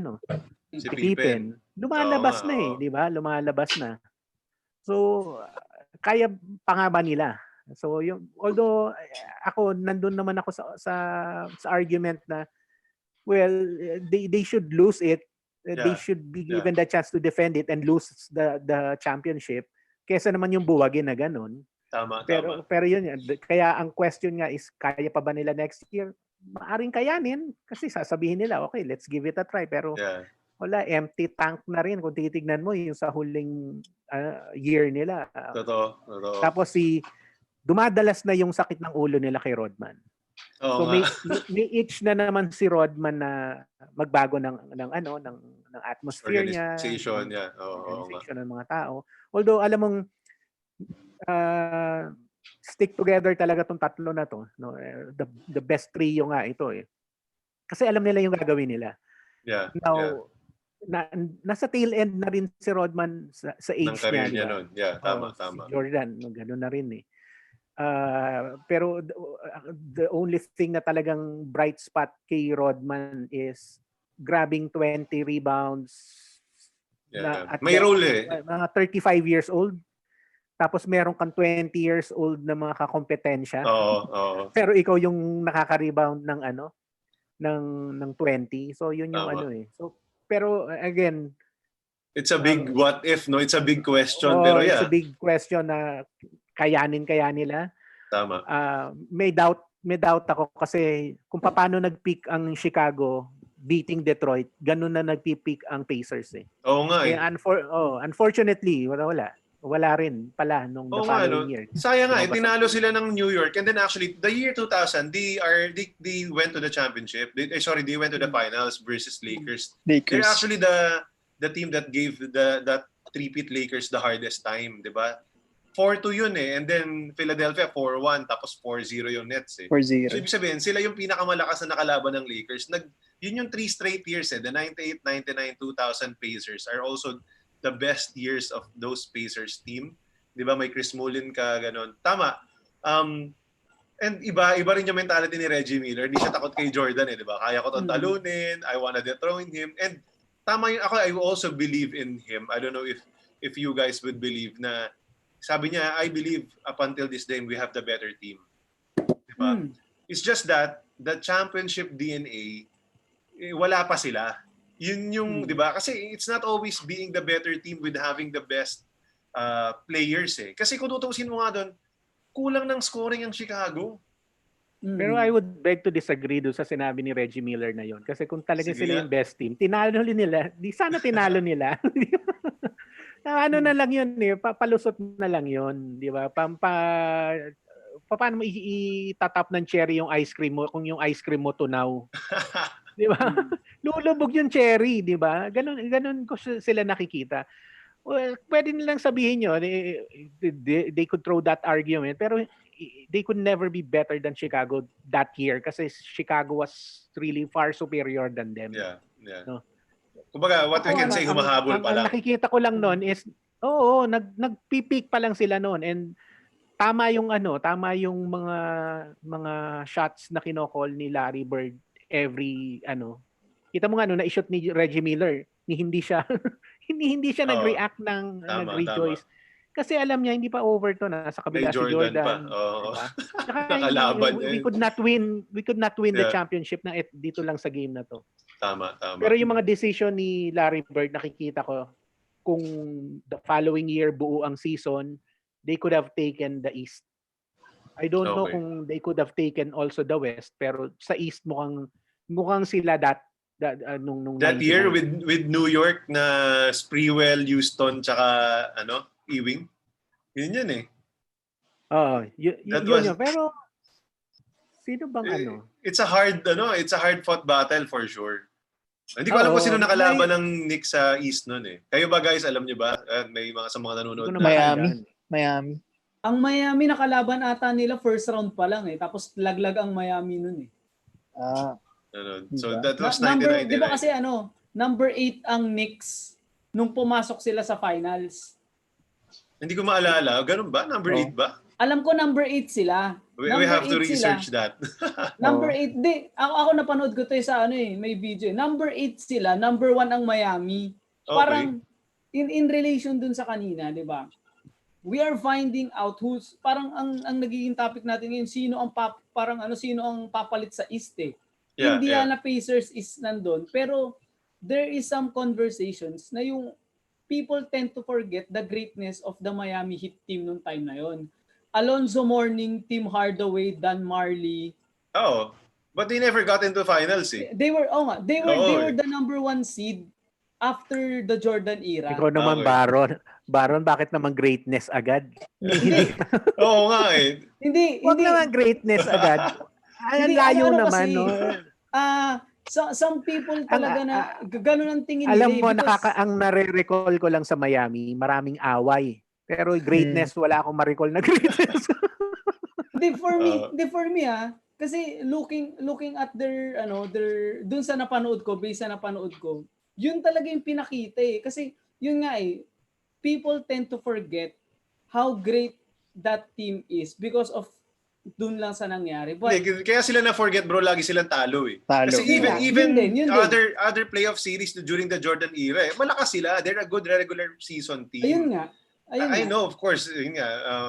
Pippen. Lumalabas na di ba? Lumalabas na. So kaya pa nga ba nila? So although ako nandun naman ako sa argument na they should lose it. They should be given the chance to defend it and lose the championship kesa naman yung buwagin na ganun. Tama. Pero yun yan. Kaya ang question nga is kaya pa ba nila next year? Maaring kayanin kasi sasabihin nila okay, let's give it a try, pero wala, empty tank na rin kung titignan mo yung sa huling year nila. Totoo. Tapos dumadalas na yung sakit ng ulo nila kay Rodman. So may itch na naman si Rodman na magbago ng atmosphere niya, organization ng mga tao. Although alam mong stick together talaga tong tatlo na to, no? The best trio nga ito eh. Kasi alam nila yung gagawin nila. Now, nasa tail end na rin si Rodman sa age niya noon. Tama. Si Jordan, gano'n na rin eh. Pero the only thing na talagang bright spot kay Rodman is grabbing 20 rebounds. May role eh. Mga 35 years old. Tapos meron kang 20 years old na mga kakompetensya. Oo. Pero ikaw yung nakaka-rebound ng ng 20. So yun yung So pero again, it's a big what if, no? It's a big question, pero it's a big question na kayanin kaya nila. Tama. May doubt ako kasi kung paano nag-peak ang Chicago beating Detroit, ganun na nag-peak ang Pacers eh. Oo nga eh. Unfortunately, wala rin pala nung the following year. Sayang nga, tinalo sila ng New York, and then actually the year 2000 they went to the championship. They went to the finals versus Lakers. They're actually the team that gave that three-peat Lakers the hardest time, 'di ba? 4-2 yun eh. And then Philadelphia 4-1 tapos 4-0 yung Nets eh. 4-0. So ibig sabihin, sila yung pinakamalakas na nakalaban ng Lakers. Yun yung 3 straight years eh. The 98, 99, 2000 Pacers are also the best years of those Pacers team. Di ba? May Chris Mullin ka, ganon. Tama. And iba rin yung mentality ni Reggie Miller. Hindi siya takot kay Jordan eh, di ba? Kaya ko tong talunin. I wanna dethrone him. And tama yung ako, I also believe in him. I don't know if you guys would believe na sabi niya, I believe up until this day we have the better team. Diba? It's just that the championship DNA, wala pa sila. Yun yung, di ba? Kasi it's not always being the better team with having the best players eh. Kasi kung tutuusin mo nga doon, kulang ng scoring ang Chicago. Pero I would beg to disagree doon sa sinabi ni Reggie Miller na yon. Kasi kung talaga Sige sila nga. yung best team, tinalo nila. Di sana tinalo nila. Ano na lang yun eh, palusot na lang yun, di ba? Paano mo itatap ng cherry yung ice cream mo kung yung ice cream mo tunaw? Di ba? Lulubog yung cherry, di ba? Ganun ko sila nakikita. Well, pwede nilang sabihin nyo, they could throw that argument, pero they could never be better than Chicago that year kasi Chicago was really far superior than them. Yeah. No? Kumbaga, what we can say, humahabol pa lang. Ang nakikita ko lang noon is, nagpipik pa lang sila noon and tama yung mga shots na kinokol ni Larry Bird every kita mo nga na-shoot ni Reggie Miller, hindi siya hindi siya nag-react ng nag-rejoice. Kasi alam niya hindi pa over to, nasa kabila si Jordan pa. Oo. Diba? Saka Nakalaban we could not win the championship na dito lang sa game na to. Tama. Pero yung mga decision ni Larry Bird, nakikita ko kung the following year buo ang season, they could have taken the East. I don't know kung they could have taken also the West, pero sa East mukhang sila nung that year with New York na Sprewell, Houston, tsaka Ewing. Yun eh. Oo, yun. Pero sino bang It's a hard fought battle for sure. Hindi ko alam kung sino nakalaban ng Knicks sa East noon eh. Kayo ba guys, alam niyo ba? May mga sa mga nanonood. Miami. Ang Miami nakalaban ata nila first round pa lang eh. Tapos laglag ang Miami noon eh. So that was 1999. Di ba kasi number 8 ang Knicks nung pumasok sila sa finals. Hindi ko maalala. Ganun ba? Number 8 ba? Alam ko number 8 sila. We have to research that. Number 8, ako napanood ko to sa may video. Number 8 sila, number 1 ang Miami. Parang in relation dun sa kanina, 'di ba? We are finding out parang ang nagiging topic natin ngayon, sino ang papalit sa East eh. Indiana Pacers is nandun, pero there is some conversations na yung people tend to forget the greatness of the Miami Heat team nung time na yon. Alonzo Mourning, Tim Hardaway, Dan Marley. Oh, but they never got into finals eh. They were the number 1 seed after the Jordan era. Ikaw naman, Baron, bakit naman greatness agad? Oo nga eh. Huwag naman greatness agad. Ang layo naman, no? Some people talaga na gano'n ang tingin nila. Alam mo, ang nare-recall ko lang sa Miami, maraming away. Pero greatness, wala akong ma-recall na greatness. For me kasi looking at their dun sa napanood ko, based sa napanood ko, yun talaga yung pinakita eh. Kasi yun nga eh, people tend to forget how great that team is because of dun lang sa nangyari. But, kaya sila na-forget bro, lagi silang talo eh. Kasi even other playoff series during the Jordan era, malakas sila. They're a good regular season team. Ayun nga. I know, of course,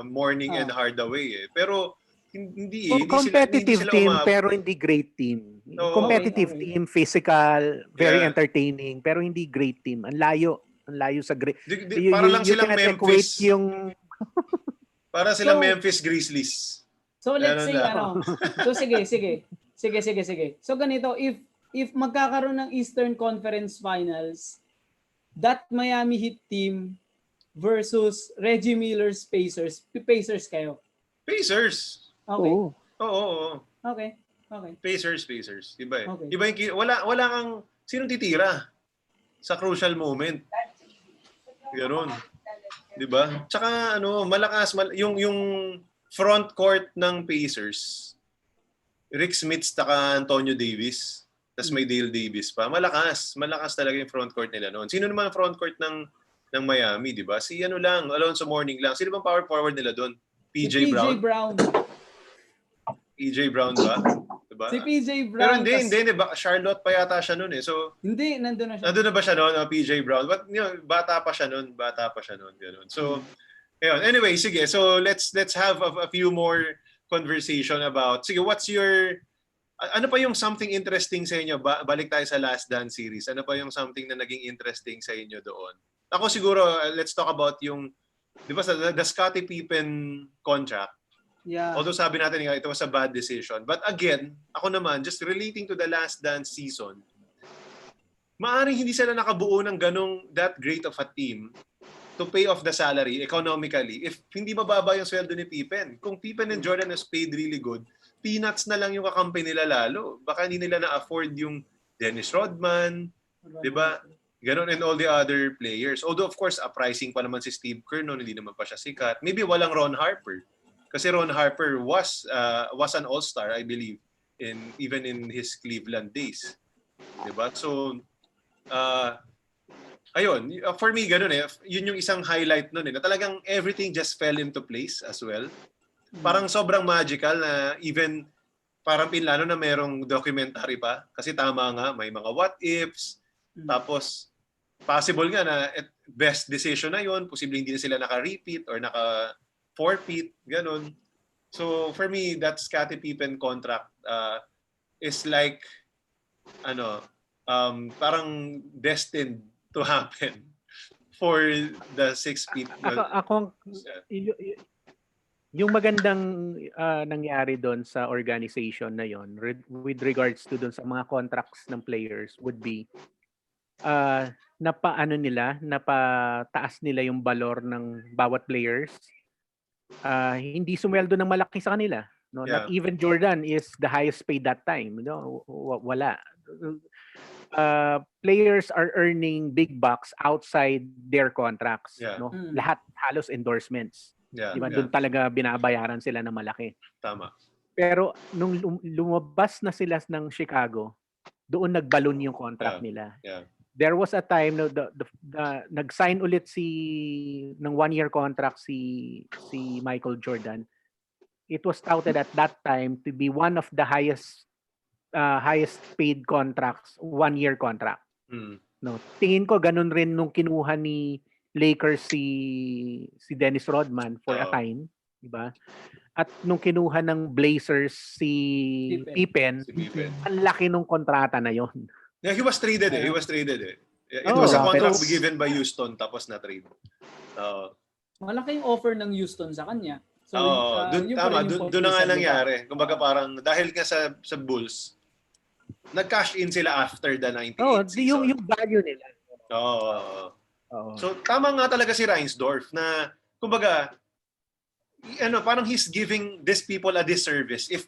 Mourning and Hardaway eh. Pero hindi competitive sila team pero hindi great team. Competitive team, physical, very entertaining, pero hindi great team. Ang layo sa great. Para lang silang Memphis. Para silang So, Memphis Grizzlies. So let's say So sige. So ganito, if magkakaroon ng Eastern Conference Finals, that Miami Heat team versus Reggie Miller's Pacers kayo. Pacers. Okay. Oo. Okay. Pacers. Iba eh. Okay. Iba yung wala kang sinong titira sa crucial moment. Ganoon. 'Di ba? Tsaka malakas yung front court ng Pacers. Rick Smith tsaka Antonio Davis. Tapos may Dale Davis pa. Malakas talaga yung front court nila noon. Sino naman ang front court ng Miami, 'di ba? Si lang, Alonzo Mourning lang. Sino bang power forward nila doon? Si PJ Brown. Brown. PJ Brown ba? Diba? Si PJ Pero Brown. hindi. Charlotte pa yata siya noon eh. So, Hindi, nandun na siya. nandun na ba siya noon? PJ Brown. But, bata pa siya noon. Ganun. So, ayun. Anyway, sige. So, let's have a few more conversation about, sige, what's your, ano pa yung something interesting sa inyo? Balik tayo sa Last Dance series. Ano pa yung something na naging interesting sa inyo doon? Ako siguro, let's talk about yung, di ba, the Scottie Pippen contract. Yeah. Although sabi natin nga, it was a bad decision. But again, ako naman, just relating to the Last Dance season, maaaring hindi sila nakabuo ng that great of a team to pay off the salary economically if hindi mababa yung sweldo ni Pippen. Kung Pippen and Jordan has paid really good, peanuts na lang yung kakampi nila lalo. Baka hindi nila na-afford yung Dennis Rodman, di ba? Ganon, and all the other players. Although of course, pricing pa naman si Steve Kerr noon, hindi naman pa siya sikat. Maybe walang Ron Harper. Kasi Ron Harper was an all-star, I believe, even in his Cleveland days. Diba? So, ayun, for me, ganun eh. Yun yung isang highlight nun eh. Na talagang everything just fell into place as well. Parang sobrang magical na even parang pinlano na merong documentary pa. Kasi tama nga, may mga what-ifs. Tapos, possible nga na best decision na yun. Posible hindi na sila naka-repeat or naka-forfeit. Ganun. So, for me, that Scottie Pippen contract is like, parang destined to happen for the 6 feet. Yung magandang nangyari doon sa organization na yon with regards to doon sa mga contracts ng players would be napataas nila yung valor ng bawat players. Hindi sumweldo ng malaki sa kanila. No? Yeah. Not even Jordan is the highest paid that time. No? Wala. Players are earning big bucks outside their contracts. Yeah. No? Lahat halos endorsements. Yeah. Diba? Doon talaga binabayaran sila ng malaki. Tama. Pero nung lumabas na sila ng Chicago, doon nagbalon yung contract nila. Yeah. There was a time na nag-sign ulit ng 1-year contract si Michael Jordan. It was touted at that time to be one of the highest paid contracts, 1-year contract. No, tingin ko ganun rin nung kinuha ni Lakers si Dennis Rodman for a time, di ba? At nung kinuha ng Blazers si Pippen, ang laki nung kontrata na yon. Yeah, he was traded eh. It was a contract given by Houston tapos na trade. Malaki yung offer ng Houston sa kanya. So, doon na nga nangyari. Kumbaga parang dahil nga sa Bulls, nag-cash in sila after the 98 season. Yung value nila. So tama nga talaga si Reinsdorf na kumbaga parang he's giving these people a disservice if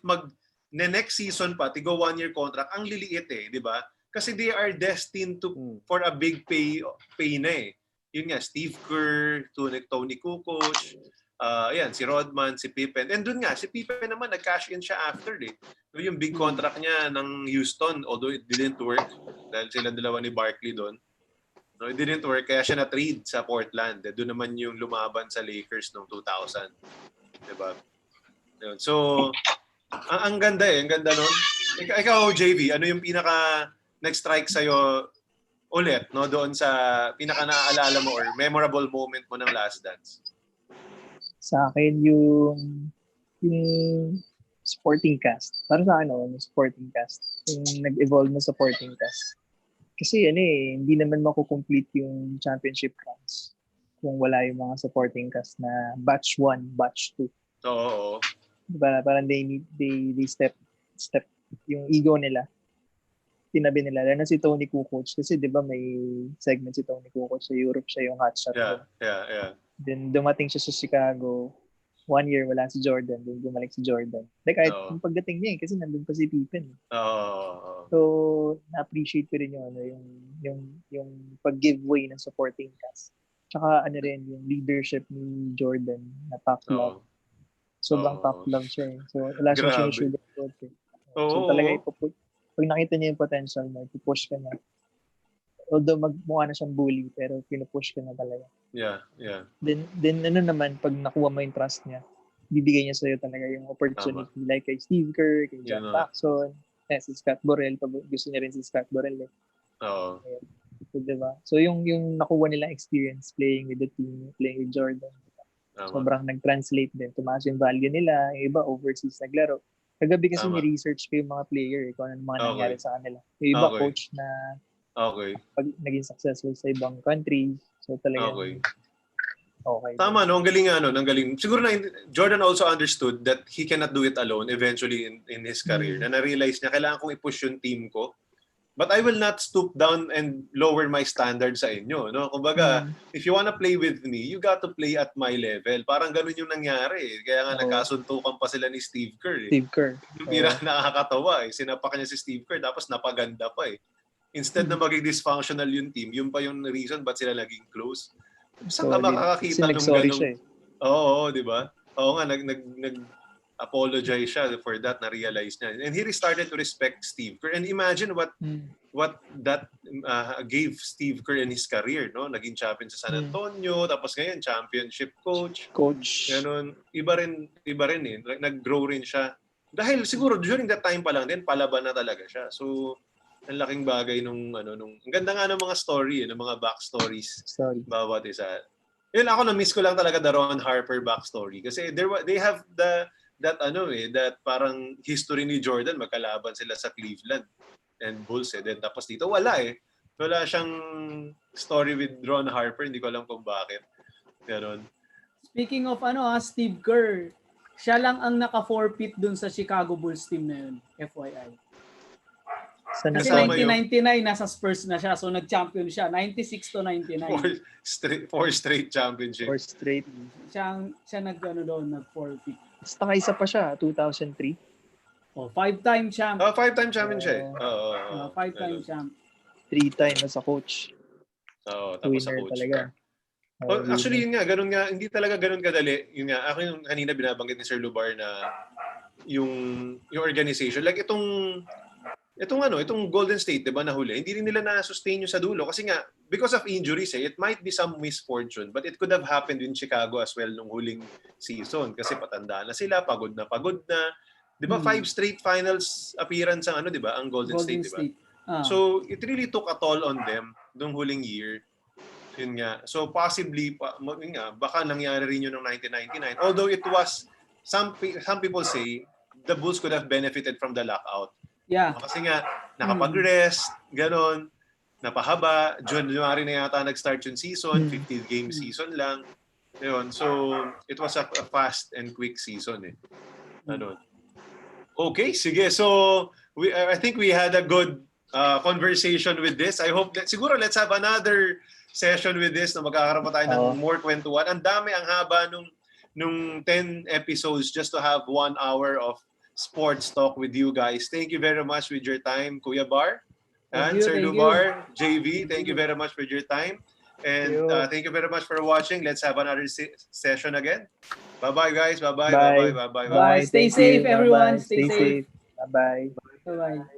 next season pa tigo 1-year contract ang liliit eh, di ba? Kasi they are destined for a big pay na eh. Yun nga, Steve Kerr, Tony Kukoc, si Rodman, si Pippen. And dun nga, si Pippen naman, nag-cash in siya after eh. So, yung big contract niya ng Houston, although it didn't work, dahil sila dalawa ni Barkley doon. No, it didn't work, kaya siya na-trade sa Portland. Doon naman yung lumaban sa Lakers noong 2000. Diba? Yun. So, ang ganda eh. Ang ganda nun. Ikaw, JV, ano yung pinaka nag-strike sa'yo ulit, no? Doon sa pinaka naaalala mo or memorable moment mo ng Last Dance? Sa akin, yung supporting cast. Para sa akin, yung supporting cast. Yung nag-evolve na supporting cast. Kasi hindi naman makukomplete yung championship runs kung wala yung mga supporting cast na batch 1, batch 2. Oo. Diba? Parang they step yung ego nila. Tinabi nila. Lalo na si Tony Kukoc. Kasi di ba may segment si Tony Kukoc sa Europe, siya yung hotshot. Yeah. Then dumating siya sa Chicago. 1 year wala si Jordan. Then bumalik si Jordan. Like kahit yung pagdating niya kasi nandun pa si Pippen. So na-appreciate ko rin yung pag-giveaway ng supporting cast. Tsaka ano rin, yung leadership ni Jordan na tough love. Oo. Sobrang Oo. tough love siya eh. So, wala siyang Grabe. sinusugarcoat eh. Oo. So, talaga pag nakita niya yung potential mo, ipupush ka niya. Although magmukha na siyang bully, pero pinupush ka na talaga. Yeah, yeah. Then ano naman, pag nakuha mo yung trust niya, bibigay niya sa'yo talaga yung opportunity. Like kay Steve Kerr, kay John Paxson, si Scott Borrell. Gusto niya rin si Scott Borrell eh. Oo. So, diba? So yung nakuha nilang experience playing with the team, playing with Jordan, sobrang nag-translate din. Tumaas yung value nila. Yung iba overseas naglaro. Kagabi kasi ni-research ko yung mga player eh, kung ano mga nangyari sa kanila. Yung iba coach na pag naging successful sa ibang countries. So talagang okay. Tama, no? Ang galing ang galing. Siguro na Jordan also understood that he cannot do it alone eventually in his career. Na na-realize niya, kailangan kong i-push yung team ko. But I will not stoop down and lower my standard sa inyo. No? Kumbaga, if you wanna play with me, you got to play at my level. Parang ganun yung nangyari. Kaya nga nagkasuntukan pa sila ni Steve Kerr. Steve Kerr. Yung nakakatawa. Sinapak niya si Steve Kerr tapos napaganda pa eh. Instead na maging dysfunctional yung team, yun pa yung reason ba't sila naging close. Saan ka makakakita nung ganun? Siya eh. Oo, di ba? Oo nga, nag-apologize siya for that, na-realize niya. And he started to respect Steve Kerr. And imagine what that gave Steve Kerr in his career, no? Naging champion sa San Antonio, tapos ngayon championship coach. Ganun. Iba rin eh. Nag-grow rin siya. Dahil siguro during that time pa lang din, palaban na talaga siya. So, ang laking bagay nung ang ganda nga ng mga story, ng mga backstories. Bawat isa. Yun ako na-miss ko lang talaga the Ron Harper backstory kasi they have that parang history ni Jordan, magkalaban sila sa Cleveland and Bulls eh. Then tapos dito wala eh. Wala siyang story with Ron Harper, hindi ko alam kung bakit. Ganon. Speaking of Steve Kerr, siya lang ang naka-forfeit dun sa Chicago Bulls team na yun, FYI. Kasi 1999, nasa Spurs na siya. So, nag-champion siya. 96 to 99. Four straight championship. 4 straight. Siya nag-forfeit. Basta kaisa pa siya, 2003. Oh, 5-time champ. 5-time champion siya. 5-time champ. 3-time as a coach. Tapos sa coach talaga. Actually, yun nga, ganun nga, hindi talaga ganun kadali. Yun nga, ako yung kanina binabanggit ni Sir Lubar na yung organization. Like itong Golden State, 'di ba, nahuli. Hindi rin nila na-sustain yung sa dulo kasi nga because of injuries it might be some misfortune but it could have happened in Chicago as well nung huling season kasi patanda na sila, pagod na. 'Di ba 5 straight finals appearance ang 'di ba, ang Golden State, 'di ba? So it really took a toll on them nung huling year. Yun nga. So possibly baka nangyari rin yun noong 1999. Although it was some people say the Bulls could have benefited from the lockout. Yeah. Kasi nga, nakapag-rest, ganon, napahaba, January na yata nag-start yung season, 15-game season lang. Yun. So, it was a fast and quick season eh. Ano. Okay, sige. So, I think we had a good conversation with this. I hope that, siguro let's have another session with this na magkakaroon pa tayo ng more kwentuhan. Ang dami, ang haba nung 10 episodes just to have 1 hour of sports talk with you guys. Thank you very much with your time, Kuya Bar. And Sir Lubar, JV, thank you very much for your time. And thank you very much for watching. Let's have another session again. Bye-bye, guys. Bye-bye. Bye. Stay safe, everyone. Stay safe. Bye-bye. Bye-bye.